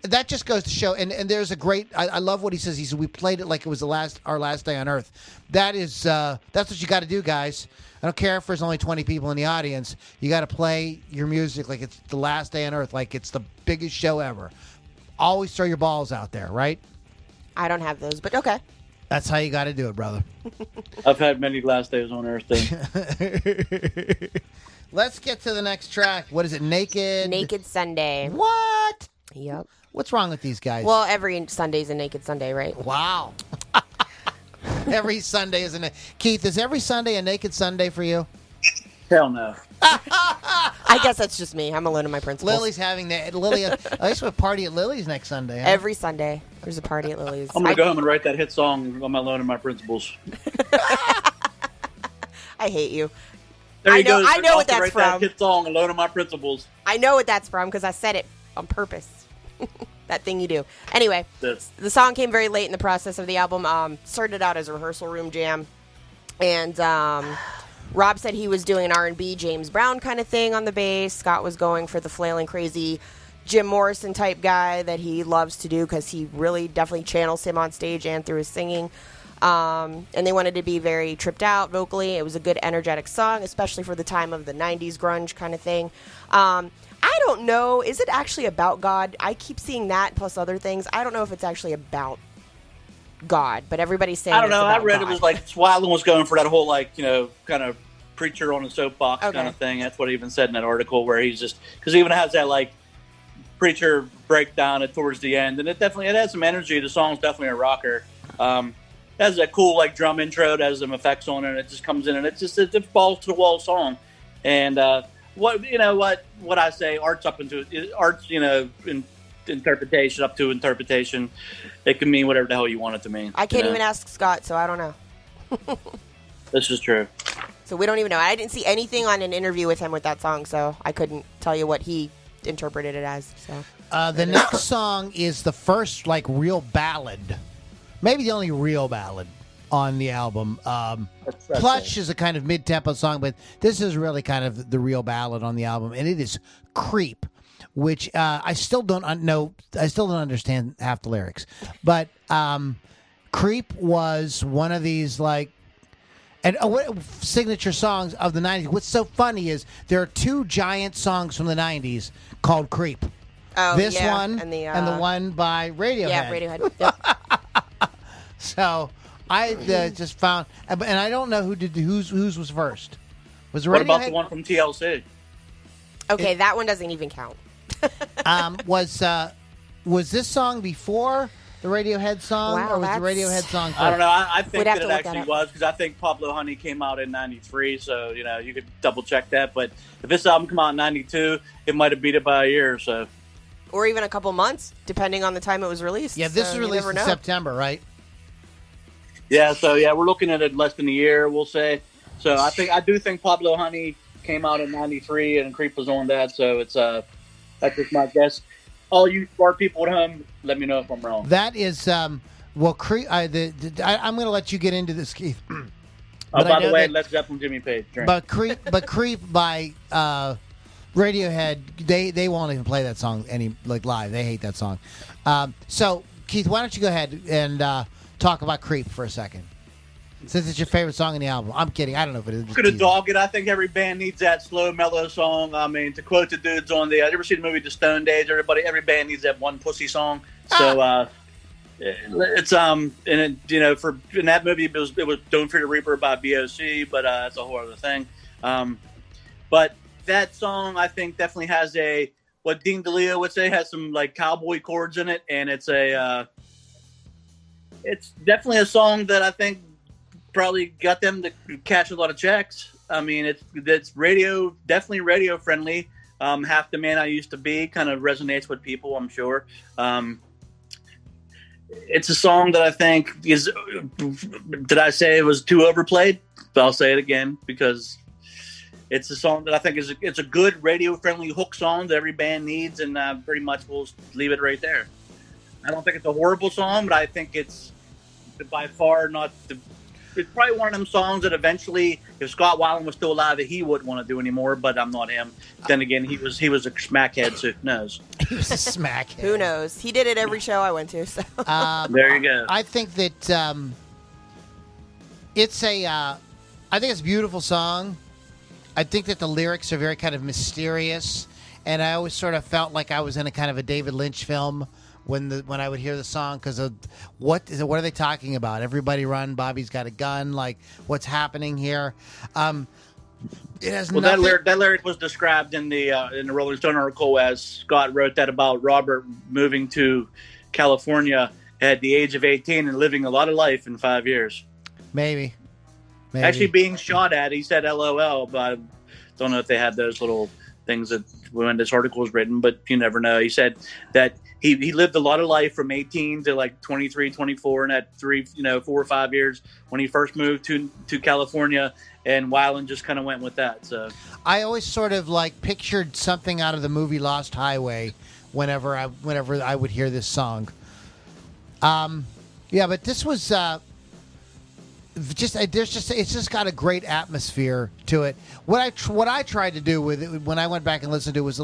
that just goes to show. And there's a great. I love what he says. He said we played it like it was our last day on Earth. That is that's what you got to do, guys. I don't care if there's only 20 people in the audience. You got to play your music like it's the last day on Earth, like it's the biggest show ever. Always throw your balls out there, right? I don't have those, but okay. That's how you got to do it, brother. I've had many last days on Earth. Let's get to the next track. What is it? Naked? Naked Sunday. What? Yep. What's wrong with these guys? Well, every Sunday's a Naked Sunday, right? Wow. Every Sunday is Keith, is every Sunday a Naked Sunday for you? Hell no. I guess that's just me. I'm alone in my principles. Lily's having that. Lily, I used to have a party at Lily's next Sunday. Huh? Every Sunday, there's a party at Lily's. I'm going to go home and write that hit song on my Loan and My Principles. I hate you. There you go. I know what that's write from. That hit song, Alone in My Principles. I know what that's from because I said it on purpose. That thing you do. Anyway, This. the song came very late in the process of the album. Started out as a rehearsal room jam. And Rob said he was doing an R&B James Brown kind of thing on the bass. Scott was going for the flailing crazy Jim Morrison type guy that he loves to do because he really definitely channels him on stage and through his singing. And they wanted to be very tripped out vocally. It was a good energetic song, especially for the time of the 90s grunge kind of thing. I don't know. Is it actually about God? I keep seeing that plus other things. I don't know if it's actually about God, but everybody's saying I don't know. it's I about read God. it was like Swadlin was going for that whole kind of preacher on a soapbox Okay. kind of thing. That's what he even said in that article where he's just because he even has that preacher breakdown towards the end, and it has some energy. The song's definitely a rocker. It has that cool drum intro. It has some effects on it. And it just comes in and it's a balls to the wall song. And what I say, art's up into art's in interpretation, up to interpretation. It can mean whatever the hell you want it to mean. I can't even ask Scott, so I don't know. This is true. So we don't even know. I didn't see anything on an interview with him with that song, so I couldn't tell you what he interpreted it as. So the next song is the first real ballad, maybe the only real ballad on the album. Clutch is a kind of mid-tempo song, but this is really kind of the real ballad on the album, and it is Creep, which I still don't know. I still don't understand half the lyrics, but Creep was one of these signature songs of the 90s. What's so funny is there are two giant songs from the 90s called Creep. Oh, this yeah. one and the one by Radiohead. Yeah, Radiohead. Yep. So I just found, and I don't know whose was first. Was Radiohead? What about the one from TLC? Okay, that one doesn't even count. Was this song before the Radiohead song, Wow, or was the that's- Radiohead song first? I don't know. I think We'd have that it to look that actually up. was, because I think Pablo Honey came out in '93, so you could double check that. But if this album came out in '92, it might have beat it by a year or so. Or even a couple months, depending on the time it was released. Yeah, this So was you released never in know. September, right? Yeah, so we're looking at it less than a year, we'll say. So I do think Pablo Honey came out in '93 and Creep was on that. So it's that's just my guess. All you smart people at home, let me know if I'm wrong. That is Creep. I'm going to let you get into this, Keith. By the way, Led Zeppelin, Jimmy Page. Drink. But Creep by Radiohead, they won't even play that song live. They hate that song. So Keith, why don't you go ahead and talk about Creep for a second, since it's your favorite song in the album. I'm kidding. I don't know if it is. I'm gonna dog it. I think every band needs that slow, mellow song. I mean, to quote the dudes on the, ever seen the movie The Stone Days? Every band needs that one pussy song. So it's and it, for in that movie it was Don't Fear the Reaper by BOC, but that's a whole other thing. But that song I think definitely has what Dean DeLeo would say, has some cowboy chords in it, and it's definitely a song that I think probably got them to cash a lot of checks. I mean, it's definitely radio friendly. Half the Man I Used to Be kind of resonates with people, I'm sure. It's a song that I think is, did I say it was too overplayed? But I'll say it again, because it's a song that I think it's a good radio friendly hook song that every band needs, and pretty much we'll leave it right there. I don't think it's a horrible song, but I think it's by far not it's probably one of them songs that eventually, if Scott Weiland was still alive, that he wouldn't want to do anymore. But I'm not him. Then again, he was a smackhead, so who knows? He was a smackhead. Who knows? He did it every show I went to. So there you go. I think that it's I think it's a beautiful song. I think that the lyrics are very kind of mysterious, and I always sort of felt like I was in a kind of a David Lynch film when I would hear the song, because of what are they talking about? Everybody run! Bobby's got a gun! What's happening here? It has nothing. That lyric was described in the Rolling Stone article as Scott wrote that about Robert moving to California at the age of 18 and living a lot of life in 5 years. Maybe. Actually being shot at. He said LOL, but I don't know if they had those little things that when this article was written, but you never know. He said that he lived a lot of life from 18 to 23, 24, and that 4 or 5 years when he first moved to California, and Weiland just kind of went with that. So I always sort of pictured something out of the movie Lost Highway whenever I would hear this song. Yeah, but this was it's just got a great atmosphere to it. What I tried to do with it when I went back and listened to it was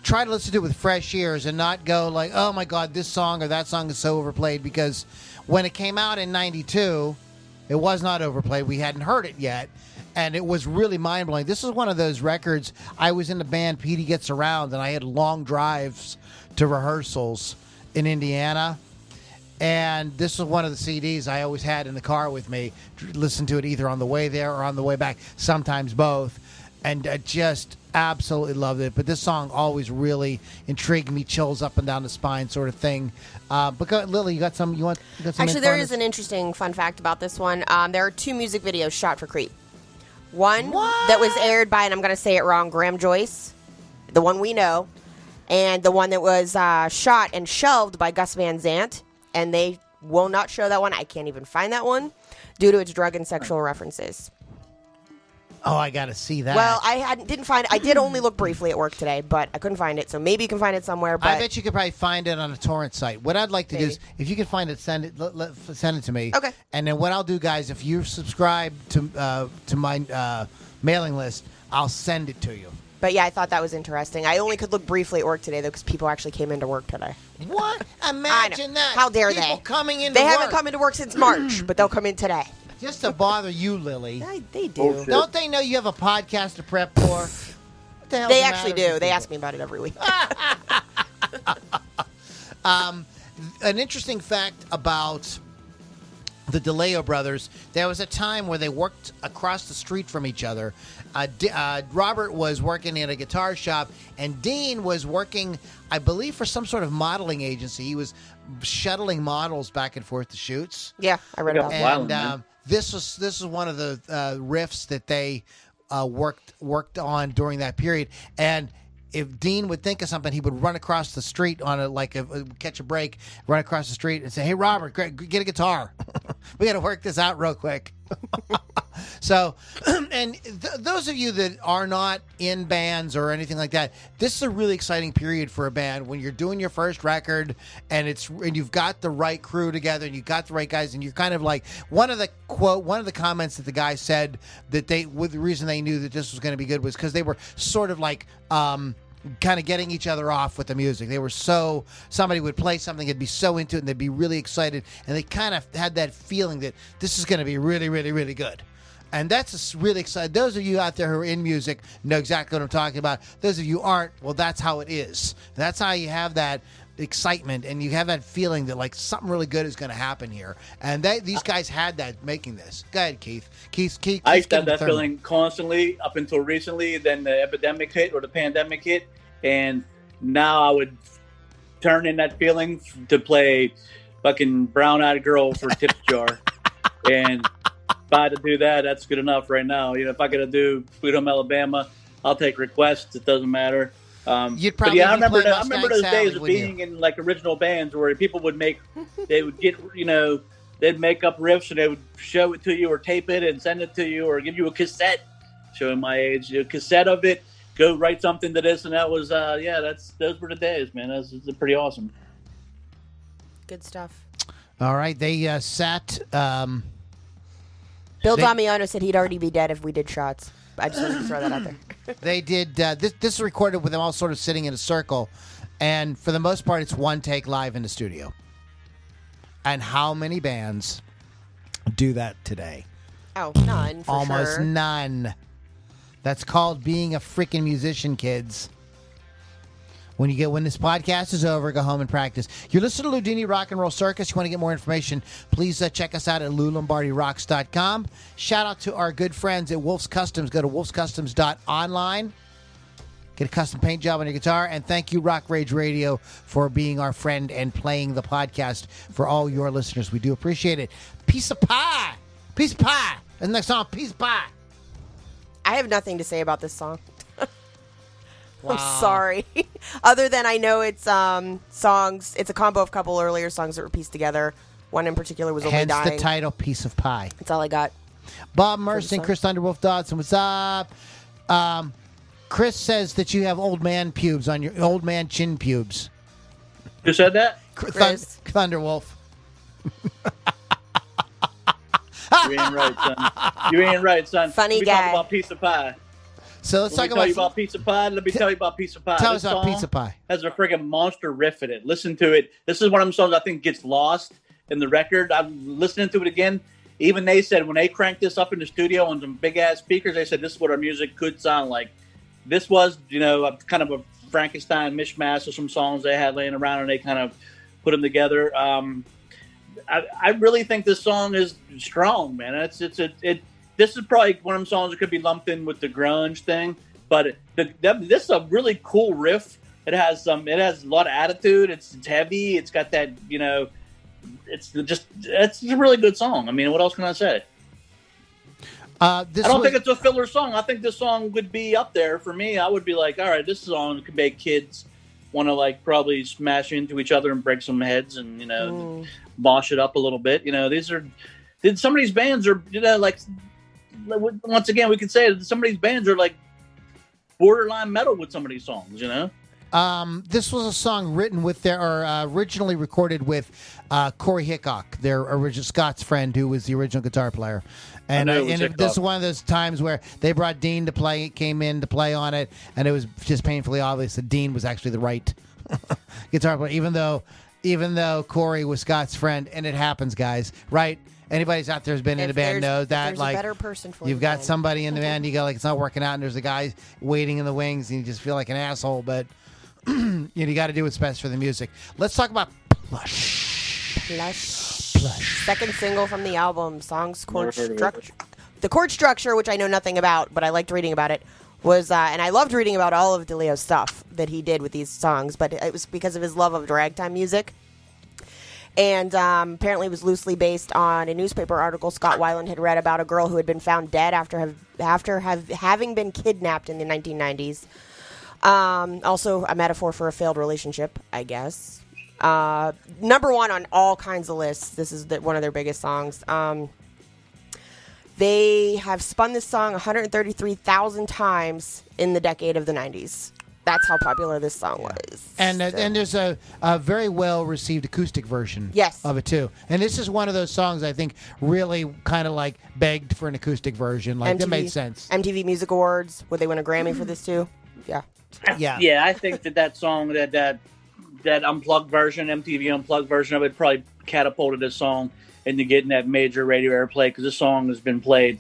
try to listen to it with fresh ears and not go oh my God, this song or that song is so overplayed, because when it came out in '92, it was not overplayed. We hadn't heard it yet, and it was really mind-blowing. This is one of those records. I was in the band Petey Gets Around, and I had long drives to rehearsals in Indiana. And this was one of the CDs I always had in the car with me. Listen to it either on the way there or on the way back, sometimes both. And I just absolutely loved it. But this song always really intrigued me, chills up and down the spine sort of thing. But Lily, you got some actually, there is an interesting fun fact about this one. There are 2 music videos shot for Creep. One that was aired by, and I'm going to say it wrong, Graham Joyce, the one we know. and the one that was shot and shelved by Gus Van Sant, and they will not show that one. I can't even find that one due to its drug and sexual references. Oh, I got to see that. Well, didn't find it. I did only look briefly at work today, but I couldn't find it. So maybe you can find it somewhere. But I bet you could probably find it on a torrent site. What I'd like to do is, if you can find it, send it to me. Okay. And then what I'll do, guys, if you subscribe to my mailing list, I'll send it to you. But yeah, I thought that was interesting. I only could look briefly at work today, though, because people actually came into work today. What? Imagine that. How dare people they? Coming into They work. haven't come into work since March, but they'll come in today. Just to bother you, Lily. They do. Bullshit. Don't they know you have a podcast to prep for? What the hell's They the actually matter with do. They people? ask me about it every week. An interesting fact about the DeLeo brothers, there was a time where they worked across the street from each other. Robert was working in a guitar shop, and Dean was working, I believe, for some sort of modeling agency. He was shuttling models back and forth to shoots. Yeah, I read about that. Wow, And man. this was one of the riffs that they worked on during that period. And if Dean would think of something, he would run across the street on catch a break, run across the street and say, "Hey, Robert, get a guitar. We got to work this out real quick." So, and those of you that are not in bands or anything like that, this is a really exciting period for a band when you're doing your first record and you've got the right crew together and you've got the right guys, and you're kind of like one of the comments that the guy said that the reason they knew that this was going to be good was because they were sort of like kind of getting each other off with the music. They were somebody would play something, they'd be so into it, and they'd be really excited, and they kind of had that feeling that this is going to be really, really, really good. And that's really exciting. Those of you out there who are in music know exactly what I'm talking about. Those of you who aren't, well, that's how it is. That's how you have that excitement, and you have that feeling that like something really good is going to happen here. And these guys had that making this. Go ahead, Keith. Keith I used to have that feeling constantly up until recently. Then the epidemic hit or the pandemic hit, and now I would turn in that feeling to play fucking Brown Eyed Girl for Tip Jar. And if I had to do that, that's good enough right now. You know, if I got to do Sweet Home Alabama, I'll take requests. It doesn't matter. You'd but probably yeah, I be remember playing those Mustang days Sally, of wouldn't being you? in like original bands where people would they would get, they'd make up riffs and they would show it to you or tape it and send it to you or give you a cassette, showing my age, a cassette of it, go write something to this. And that was, those were the days, man. That's pretty awesome. Good stuff. All right. They sat... Bill Damiano said he'd already be dead if we did shots. I just wanted to throw that out there. They did this is recorded with them all sort of sitting in a circle, and for the most part it's one take live in the studio. And how many bands do that today? Oh, none for Almost sure. none. That's called being a freaking musician, kids. When this podcast is over, go home and practice. You're listening to Loudini Rock and Roll Circus. You want to get more information, please check us out at LouLombardiRocks.com. Shout out to our good friends at Wolf's Customs. Go to wolfscustoms.online. Get a custom paint job on your guitar. And thank you, Rock Rage Radio, for being our friend and playing the podcast for all your listeners. We do appreciate it. Piece of pie. Piece of pie. And the next song, Piece of Pie. I have nothing to say about this song. Wow. I'm sorry. Other than I know it's songs. It's a combo of a couple earlier songs that were pieced together. One in particular was Only Hence Dying. the title, Piece of Pie. That's all I got. Bob Merson, Chris Thunderwolf Dodson, what's up? Chris says that you have old man pubes on your old man chin pubes. Who said that? Chris. Thunderwolf. You ain't right, son. You ain't right, son. Funny Let me guy. talk about Piece of Pie. So let's Let talk me tell you about about Piece of Pie. Let me tell you about Piece of Pie. Tell This us about song Piece of Pie. Has a friggin' monster riff in it. Listen to it. This is one of them songs I think gets lost in the record. I'm listening to it again. Even they said when they cranked this up in the studio on some big ass speakers, they said this is what our music could sound like. This was, kind of a Frankenstein mishmash of some songs they had laying around, and they kind of put them together. I really think this song is strong, man. This is probably one of them songs that could be lumped in with the grunge thing, but this is a really cool riff. It has a lot of attitude. It's heavy. It's got that, it's a really good song. I mean, what else can I say? I don't think it's a filler song. I think this song would be up there for me. I would be like, all right, this song could make kids want to like probably smash into each other and break some heads and mosh it up a little bit. Some of these bands are like once again we could say that some of these bands are like borderline metal with some of these songs. This was a song written with originally recorded with Corey Hickok, their original Scott's friend, who was the original guitar player. And this is one of those times where they brought Dean came in to play on it, and it was just painfully obvious that Dean was actually the right guitar player, even though Corey was Scott's friend. And it happens, guys, right? Anybody's out there who's been in a band knows that. Like, a better person for you've got somebody in the band, you go like it's not working out, and there's a guy waiting in the wings, and you just feel like an asshole, but. You got to do what's best for the music. Let's talk about Plush. Second single from the album. Song's chord structure. The chord structure, which I know nothing about, but I liked reading about it, was, and I loved reading about all of DeLeo's stuff that he did with these songs, but it was because of his love of ragtime music. And apparently it was loosely based on a newspaper article Scott Weiland had read about a girl who had been found dead after having been kidnapped in the 1990s. Also a metaphor for a failed relationship, I guess. Number one on all kinds of lists. This is one of their biggest songs. They have spun this song 133,000 times in the decade of the 90s. That's how popular this song was. And there's a very well-received acoustic version of it, too. And this is one of those songs I think really kind of like begged for an acoustic version. Like, that made sense. MTV Music Awards, would they win a Grammy for this, too? Yeah. Yeah, I think that song, that unplugged version, MTV unplugged version of it, probably catapulted this song into getting that major radio airplay because this song has been played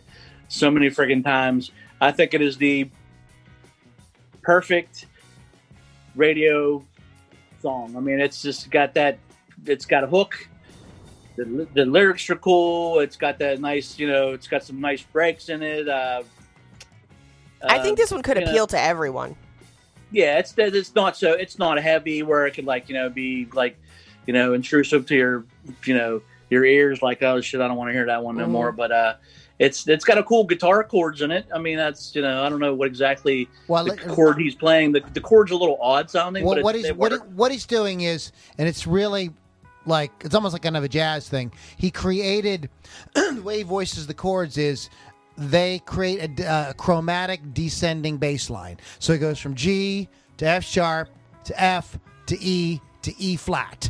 so many friggin' times. I think it is the perfect radio song. I mean, it's just got that. It's got a hook. The lyrics are cool. It's got that nice, it's got some nice breaks in it. I think this one could appeal to everyone. Yeah, it's not heavy where it could be intrusive to your ears, like, oh shit, I don't want to hear that one no more. But it's got a cool guitar chords in it. I mean, that's I don't know what exactly the chord he's playing. The chord's a little odd sounding. Well, but what he's doing is, and it's really like it's almost like kind of a jazz thing. He created the way he voices the chords is. They create a chromatic descending bass line. So it goes from G to F sharp to F to E flat.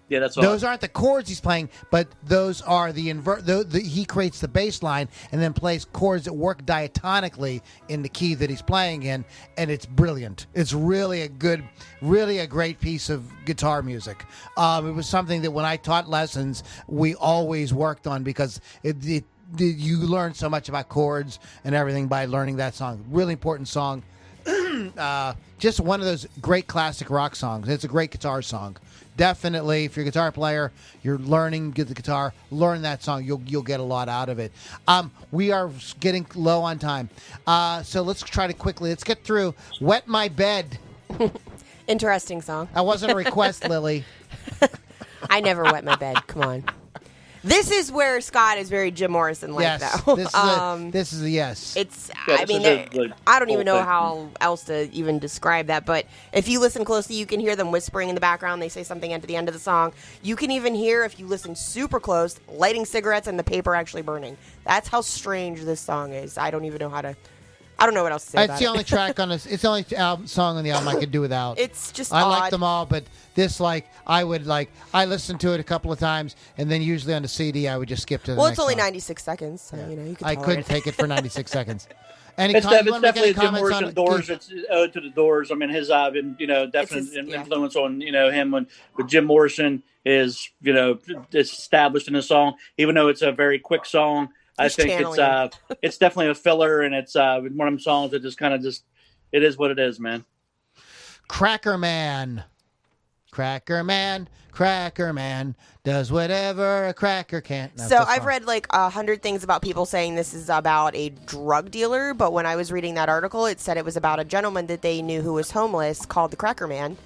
Yeah, that's those aren't the chords he's playing, but those are he creates the bass line and then plays chords that work diatonically in the key that he's playing in, and it's brilliant. It's really a great piece of guitar music. It was something that when I taught lessons, we always worked on because you learn so much about chords and everything by learning that song. Really important song. Just one of those great classic rock songs. It's a great guitar song. Definitely, if you're a guitar player, you're learning the guitar, learn that song. You'll get a lot out of it. We are getting low on time. So let's try to let's get through Wet My Bed. Interesting song. That wasn't a request, Lily. I never wet my bed. Come on. This is where Scott is very Jim Morrison like, though. This is a yes. It's. I mean, I don't even know how else to even describe that. But if you listen closely, you can hear them whispering in the background. They say something at the end of the song. You can even hear, if you listen super close, lighting cigarettes and the paper actually burning. That's how strange this song is. I don't even know how to. I don't know what else to say about it. It's the only track on this. It's the only song on the album I could do without. It's just I odd. like them all, but this, I listened to it a couple of times, and then usually on the CD, I would just skip to the next it's only song. 96 seconds, so, you can I couldn't take it for 96 seconds. It's definitely Jim Morrison Doors. It's ode to the Doors. I mean, his definite influence on him with Jim Morrison is it's established in the song, even though it's a very quick song. I think it's definitely a filler, and it's one of them songs that just kind of it is what it is, man. Cracker Man does whatever a cracker can. No, so I've read 100 things about people saying this is about a drug dealer, but when I was reading that article, it said it was about a gentleman that they knew who was homeless called the Cracker Man,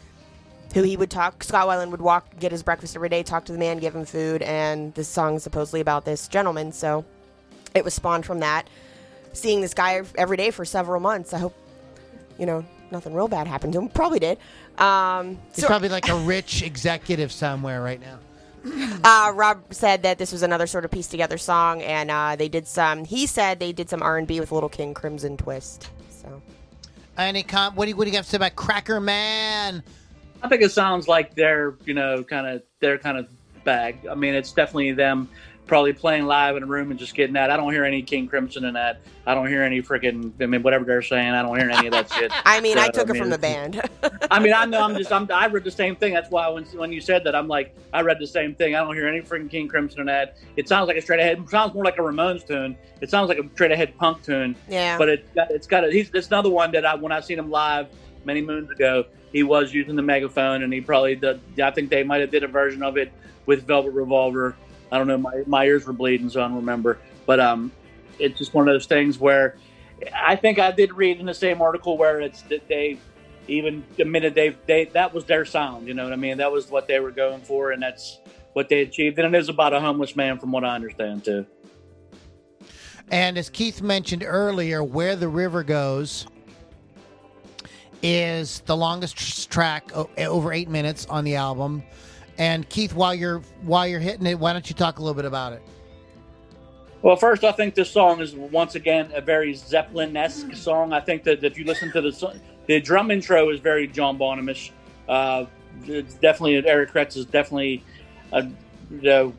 who he would talk. Scott Weiland would walk, get his breakfast every day, talk to the man, give him food, and this song is supposedly about this gentleman, so it was spawned from that. Seeing this guy every day for several months. I hope nothing real bad happened to him. Probably did. He's probably like a rich executive somewhere right now. Rob said that this was another sort of pieced together song, and he said they did some R&B with a little King Crimson twist. So, what do you have to say about Cracker Man? I think it sounds like they're kind of bag. I mean, it's definitely them probably playing live in a room and just getting that. I don't hear any King Crimson in that. I don't hear any freaking, whatever they're saying. I don't hear any of that shit. I mean, I took it from the band. I mean, I know. I read the same thing. That's why when you said that, I'm like, I read the same thing. I don't hear any freaking King Crimson in that. It sounds like a straight ahead. It sounds more like a Ramones tune. It sounds like a straight ahead punk tune. Yeah. But it's it's another one that when I seen him live many moons ago, he was using the megaphone, and he probably did. I think they might have did a version of it with Velvet Revolver. I don't know. My ears were bleeding, so I don't remember. But it's just one of those things where I think I did read in the same article where it's that they even admitted that was their sound. You know what I mean? That was what they were going for, and that's what they achieved. And it is about a homeless man, from what I understand, too. And as Keith mentioned earlier, Where the River Goes is the longest track, over 8 minutes on the album. And Keith, while you're hitting it, why don't you talk a little bit about it? Well, first, I think this song is once again a very Zeppelin-esque song. I think that if you listen to the drum intro is very John Bonham-ish. It's definitely Eric Kretz is definitely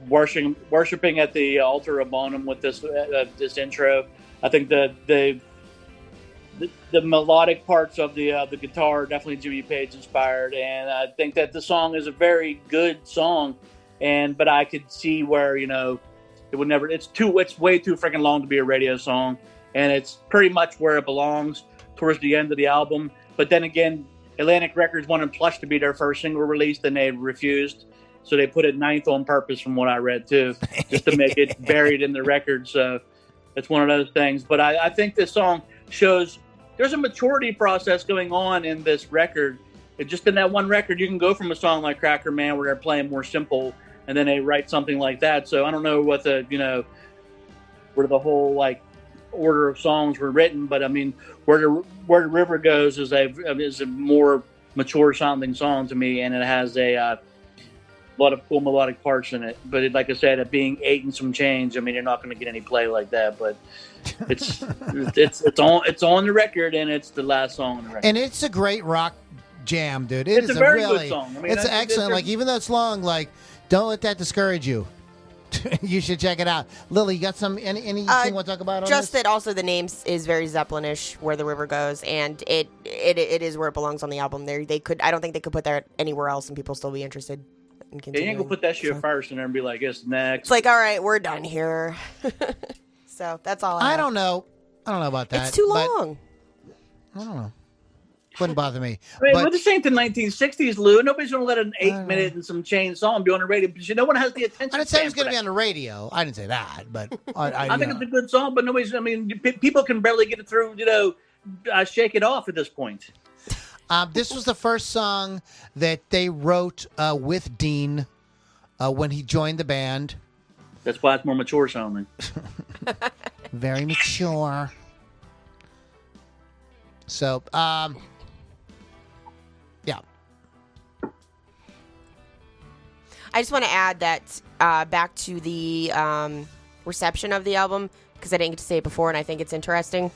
worshiping at the altar of Bonham with this intro. I think the melodic parts of the guitar are definitely Jimmy Page inspired, and I think that the song is a very good song. But I could see where it would never. It's way too freaking long to be a radio song, and it's pretty much where it belongs towards the end of the album. But then again, Atlantic Records wanted Plush to be their first single release, and they refused, so they put it 9th on purpose, from what I read too, just to make it buried in the record. So it's one of those things. But I think this song shows there's a maturity process going on in this record. Just in that one record, you can go from a song like Cracker Man, where they're playing more simple, and then they write something like that. So I don't know what where the whole order of songs were written, but I mean, Where the River Goes is a more mature sounding song to me, and it has a lot of cool melodic parts in it. But like I said, it being 8 and some change, I mean, you're not going to get any play like that. But it's on the record, and it's the last song on the record. And it's a great rock jam, dude. It's a very good song. I mean, it's excellent. Even though it's long, don't let that discourage you. You should check it out. Lily, you got anything you want to talk about on just this? That also the name is very Zeppelin-ish, Where the River Goes, and it is where it belongs on the album. I don't think they could put that anywhere else and people still be interested in continuing. You ain't gonna put that shit first and then be like, it's next. It's like, all right, we're done here. So that's all I have. I don't know about that. It's too long. I don't know. Wouldn't bother me. I mean, this ain't the 1960s, Lou. Nobody's going to let an 8-minute and some change song be on the radio because no one has the attention. I didn't say it was going to be on the radio. I didn't say that, but I think it's a good song, but nobody's. I mean, people can barely get it through. Shake It Off at this point. This was the first song that they wrote with Dean when he joined the band. That's why it's more mature sounding. Very mature. So, yeah. I just want to add that back to the reception of the album, because I didn't get to say it before, and I think it's interesting.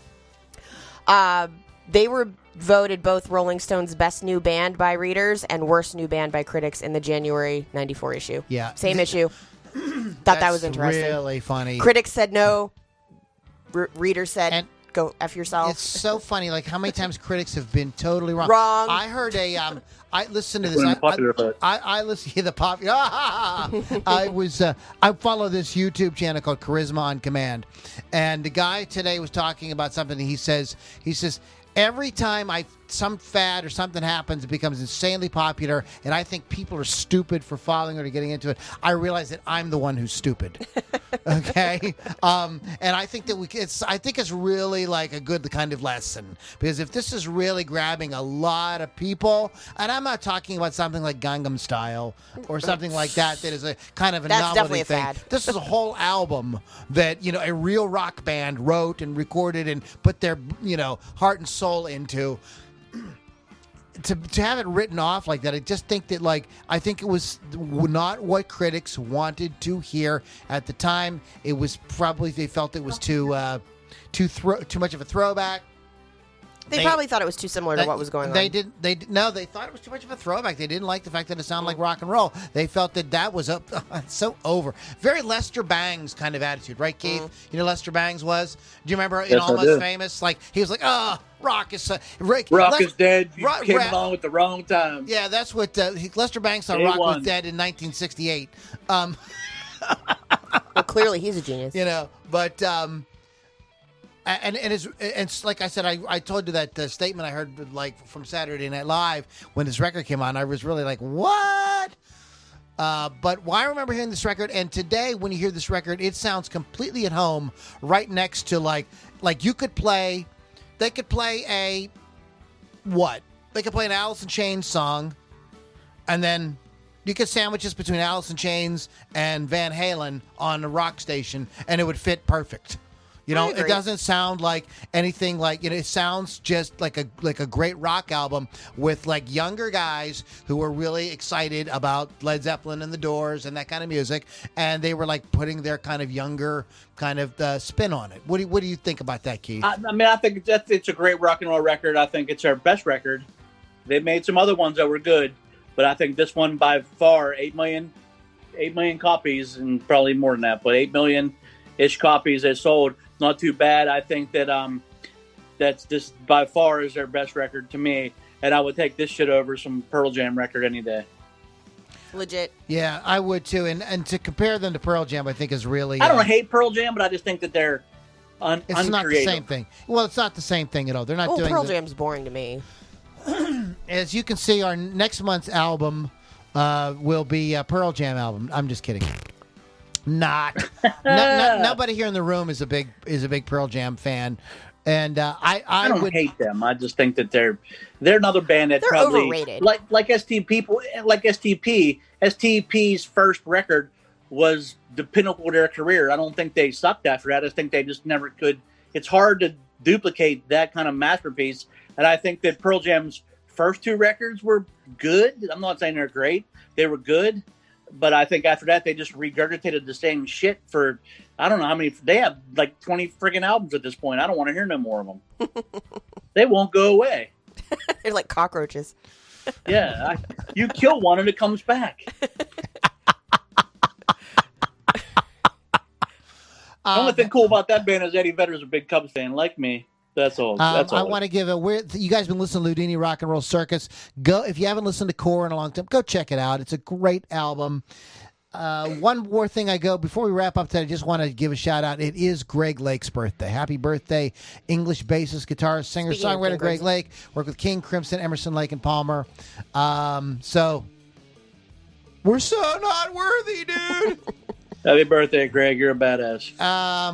They were voted both Rolling Stone's Best New Band by readers and Worst New Band by critics in the January 94 issue. Yeah. Same issue. Thought that was interesting. Really funny. Critics said no. Readers said go F yourself. It's so funny, how many times critics have been totally wrong. I heard I listened to this. I listened to the pop. I follow this YouTube channel called Charisma on Command, and the guy today was talking about something. He says every time I some fad or something happens, it becomes insanely popular, and I think people are stupid for following it or getting into it. I realize that I'm the one who's stupid. Okay, and I think that I think it's really like a good kind of lesson, because if this is really grabbing a lot of people, and I'm not talking about something like Gangnam Style or something like that is a kind of a That's novelty definitely a thing. fad. This is a whole album that a real rock band wrote and recorded and put their heart and soul into. To have it written off like that, I just think that I think it was not what critics wanted to hear at the time. It was probably they felt it was too much of a throwback. They probably thought it was too similar to what was going on. They thought it was too much of a throwback. They didn't like the fact that it sounded like rock and roll. They felt that was so over. Very Lester Bangs kind of attitude, right, Keith? You know Lester Bangs was? Do you remember in Almost Famous? Like he was like, rock is rock is dead. You came along at the wrong time. Yeah, that's what Lester Bangs thought rock was dead in 1968. Well, clearly he's a genius. But and it's like I said, I told you that statement I heard from Saturday Night Live when this record came on. I was really like, what? But I remember hearing this record, and today when you hear this record, it sounds completely at home, right next to like you could play. They could play They could play an Alice in Chains song, and then you could sandwich this between Alice in Chains and Van Halen on a rock station, and it would fit perfect. It doesn't sound like anything it sounds just like a great rock album with younger guys who were really excited about Led Zeppelin and the Doors and that kind of music, and they were putting their kind of younger kind of spin on it. What do you think about that, Keith? I think it's a great rock and roll record. I think it's their best record. They made some other ones that were good, but I think this one by far 8 million copies, and probably more than that, but 8 million-ish copies they sold. Not too bad. I think that that's this by far is their best record to me, and I would take this shit over some Pearl Jam record any day. Legit. Yeah, I would too. And to compare them to Pearl Jam, I think is really. I don't hate Pearl Jam, but I just think that they're it's not the same thing. Well, it's not the same thing at all. They're not doing. Pearl Jam's boring to me. As you can see, our next month's album will be a Pearl Jam album. I'm just kidding. Nobody here in the room is a big Pearl Jam fan, and I don't hate them. I just think that they're another band that probably overrated. like STP's first record was the pinnacle of their career. I don't think they sucked after that. I think they just never could. It's hard to duplicate that kind of masterpiece, and I think that Pearl Jam's first two records were good. I'm not saying they're great. They were good. But I think after that, they just regurgitated the same shit for, I don't know how many, they have 20 friggin' albums at this point. I don't want to hear no more of them. They won't go away. They're like cockroaches. Yeah. You kill one and it comes back. The only thing cool about that band is Eddie Vedder's a big Cubs fan, like me. That's all. That's all. I want to give you guys been listening to Loudini Rock and Roll Circus. Go if you haven't listened to Core in a long time. Go check it out. It's a great album. One more thing before we wrap up today, I just want to give a shout out. It is Greg Lake's birthday. Happy birthday, English bassist, guitarist, singer, songwriter Greg Lake. Worked with King Crimson, Emerson, Lake, and Palmer. So we're so not worthy, dude. Happy birthday, Greg. You're a badass.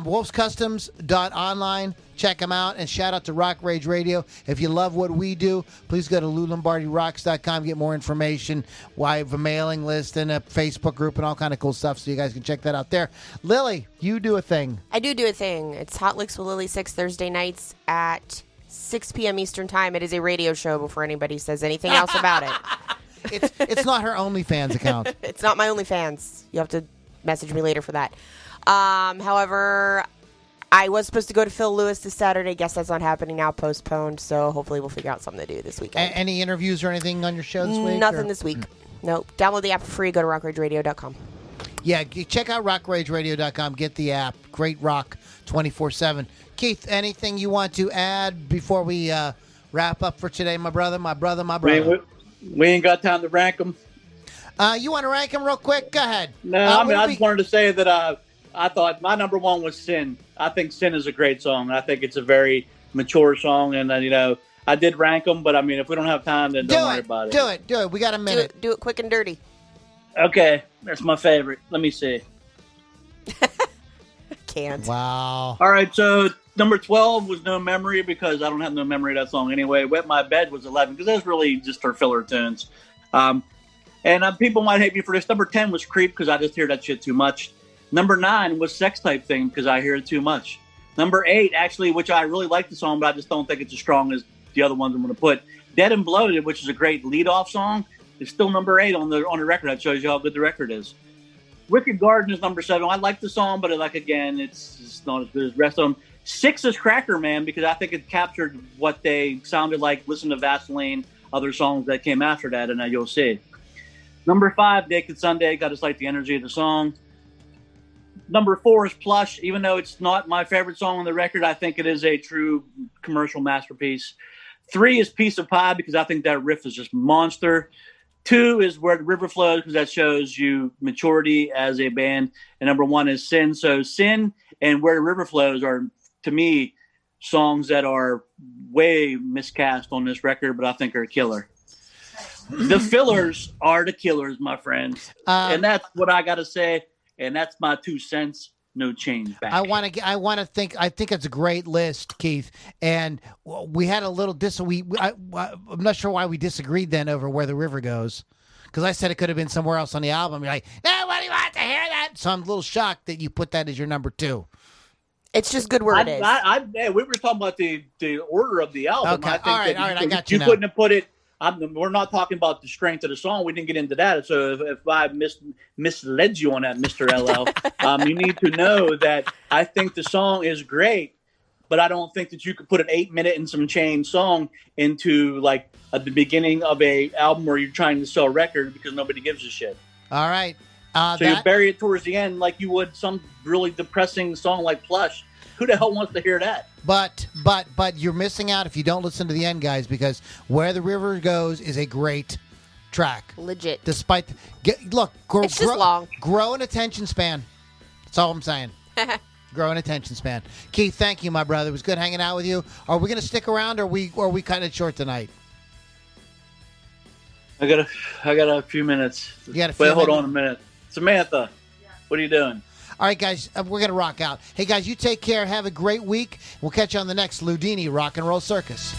Wolfscustoms.online. Check them out, and shout out to Rock Rage Radio. If you love what we do, please go to LouLombardiRocks.com, get more information. I have a mailing list and a Facebook group and all kind of cool stuff, so you guys can check that out there. Lily, you do a thing. I do a thing. It's Hot Licks with Lily 6 Thursday nights at 6 p.m. Eastern Time. It is a radio show before anybody says anything else about it. It's not her OnlyFans account. It's not my OnlyFans. You have to message me later for that. However, I was supposed to go to Phil Lewis this Saturday. Guess that's not happening now, postponed. So hopefully we'll figure out something to do this weekend. Any interviews or anything on your show this week? Nothing this week. Nope. Download the app for free. Go to rockrageradio.com. Yeah, check out rockrageradio.com. Get the app. Great rock 24/7. Keith, anything you want to add before we wrap up for today, my brother? We ain't got time to rank them. You want to rank them real quick? Go ahead. No, I just wanted to say that I thought my number one was Sin. I think Sin is a great song. I think it's a very mature song, and I did rank them, but I mean, if we don't have time, then don't worry about it. Do it. We got a minute. Do it quick and dirty. Okay, that's my favorite. Let me see. Can't. Wow. All right, so number 12 was No Memory because I don't have no memory of that song anyway. Wet My Bed was 11 because that's really just her filler tunes. And people might hate me for this. Number 10 was Creep because I just hear that shit too much. Number 9 was Sex Type Thing because I hear it too much. Number 8, actually, which I really like the song, but I just don't think it's as strong as the other ones I'm going to put. Dead and Bloated, which is a great lead-off song, is still number 8 on the record. That shows you how good the record is. Wicked Garden is number 7. I like the song, but again, it's just not as good as the rest of them. 6 is Cracker Man because I think it captured what they sounded like. Listen to Vaseline, other songs that came after that, and you'll see. Number 5, Naked Sunday, got us like the energy of the song. Number 4 is Plush. Even though it's not my favorite song on the record, I think it is a true commercial masterpiece. 3 is Piece of Pie because I think that riff is just monster. 2 is Where the River Flows because that shows you maturity as a band. And number 1 is Sin. So Sin and Where the River Flows are, to me, songs that are way miscast on this record, but I think are a killer. The fillers are the killers, my friend. And that's what I got to say. And that's my 2 cents. No change back. I think it's a great list, Keith. And we had a little I'm not sure why we disagreed then over Where the River Goes, because I said it could have been somewhere else on the album. You're like, nobody wants to hear that. So I'm a little shocked that you put that as your number 2. It's just good where it is. We were talking about the order of the album. Okay, all right, I got you. You now. couldn't have put it. We're not talking about the strength of the song. We didn't get into that. So if I misled you on that, Mr. LL, you need to know that I think the song is great, but I don't think that you could put an 8-minute and some change song into like at the beginning of a album where you're trying to sell a record because nobody gives a shit. All right. So you bury it towards the end like you would some really depressing song like Plush. Who the hell wants to hear that? But you're missing out if you don't listen to the end, guys, because Where the River Goes is a great track. Legit. Despite it's just long. Grow an attention span. That's all I'm saying. Grow an attention span. Keith, thank you, my brother. It was good hanging out with you. Are we going to stick around, or are we cutting it short tonight? I got a few minutes. You got a few hold minutes? on a minute. Samantha, what are you doing? All right, guys, we're going to rock out. Hey, guys, you take care. Have a great week. We'll catch you on the next Loudini Rock and Roll Circus.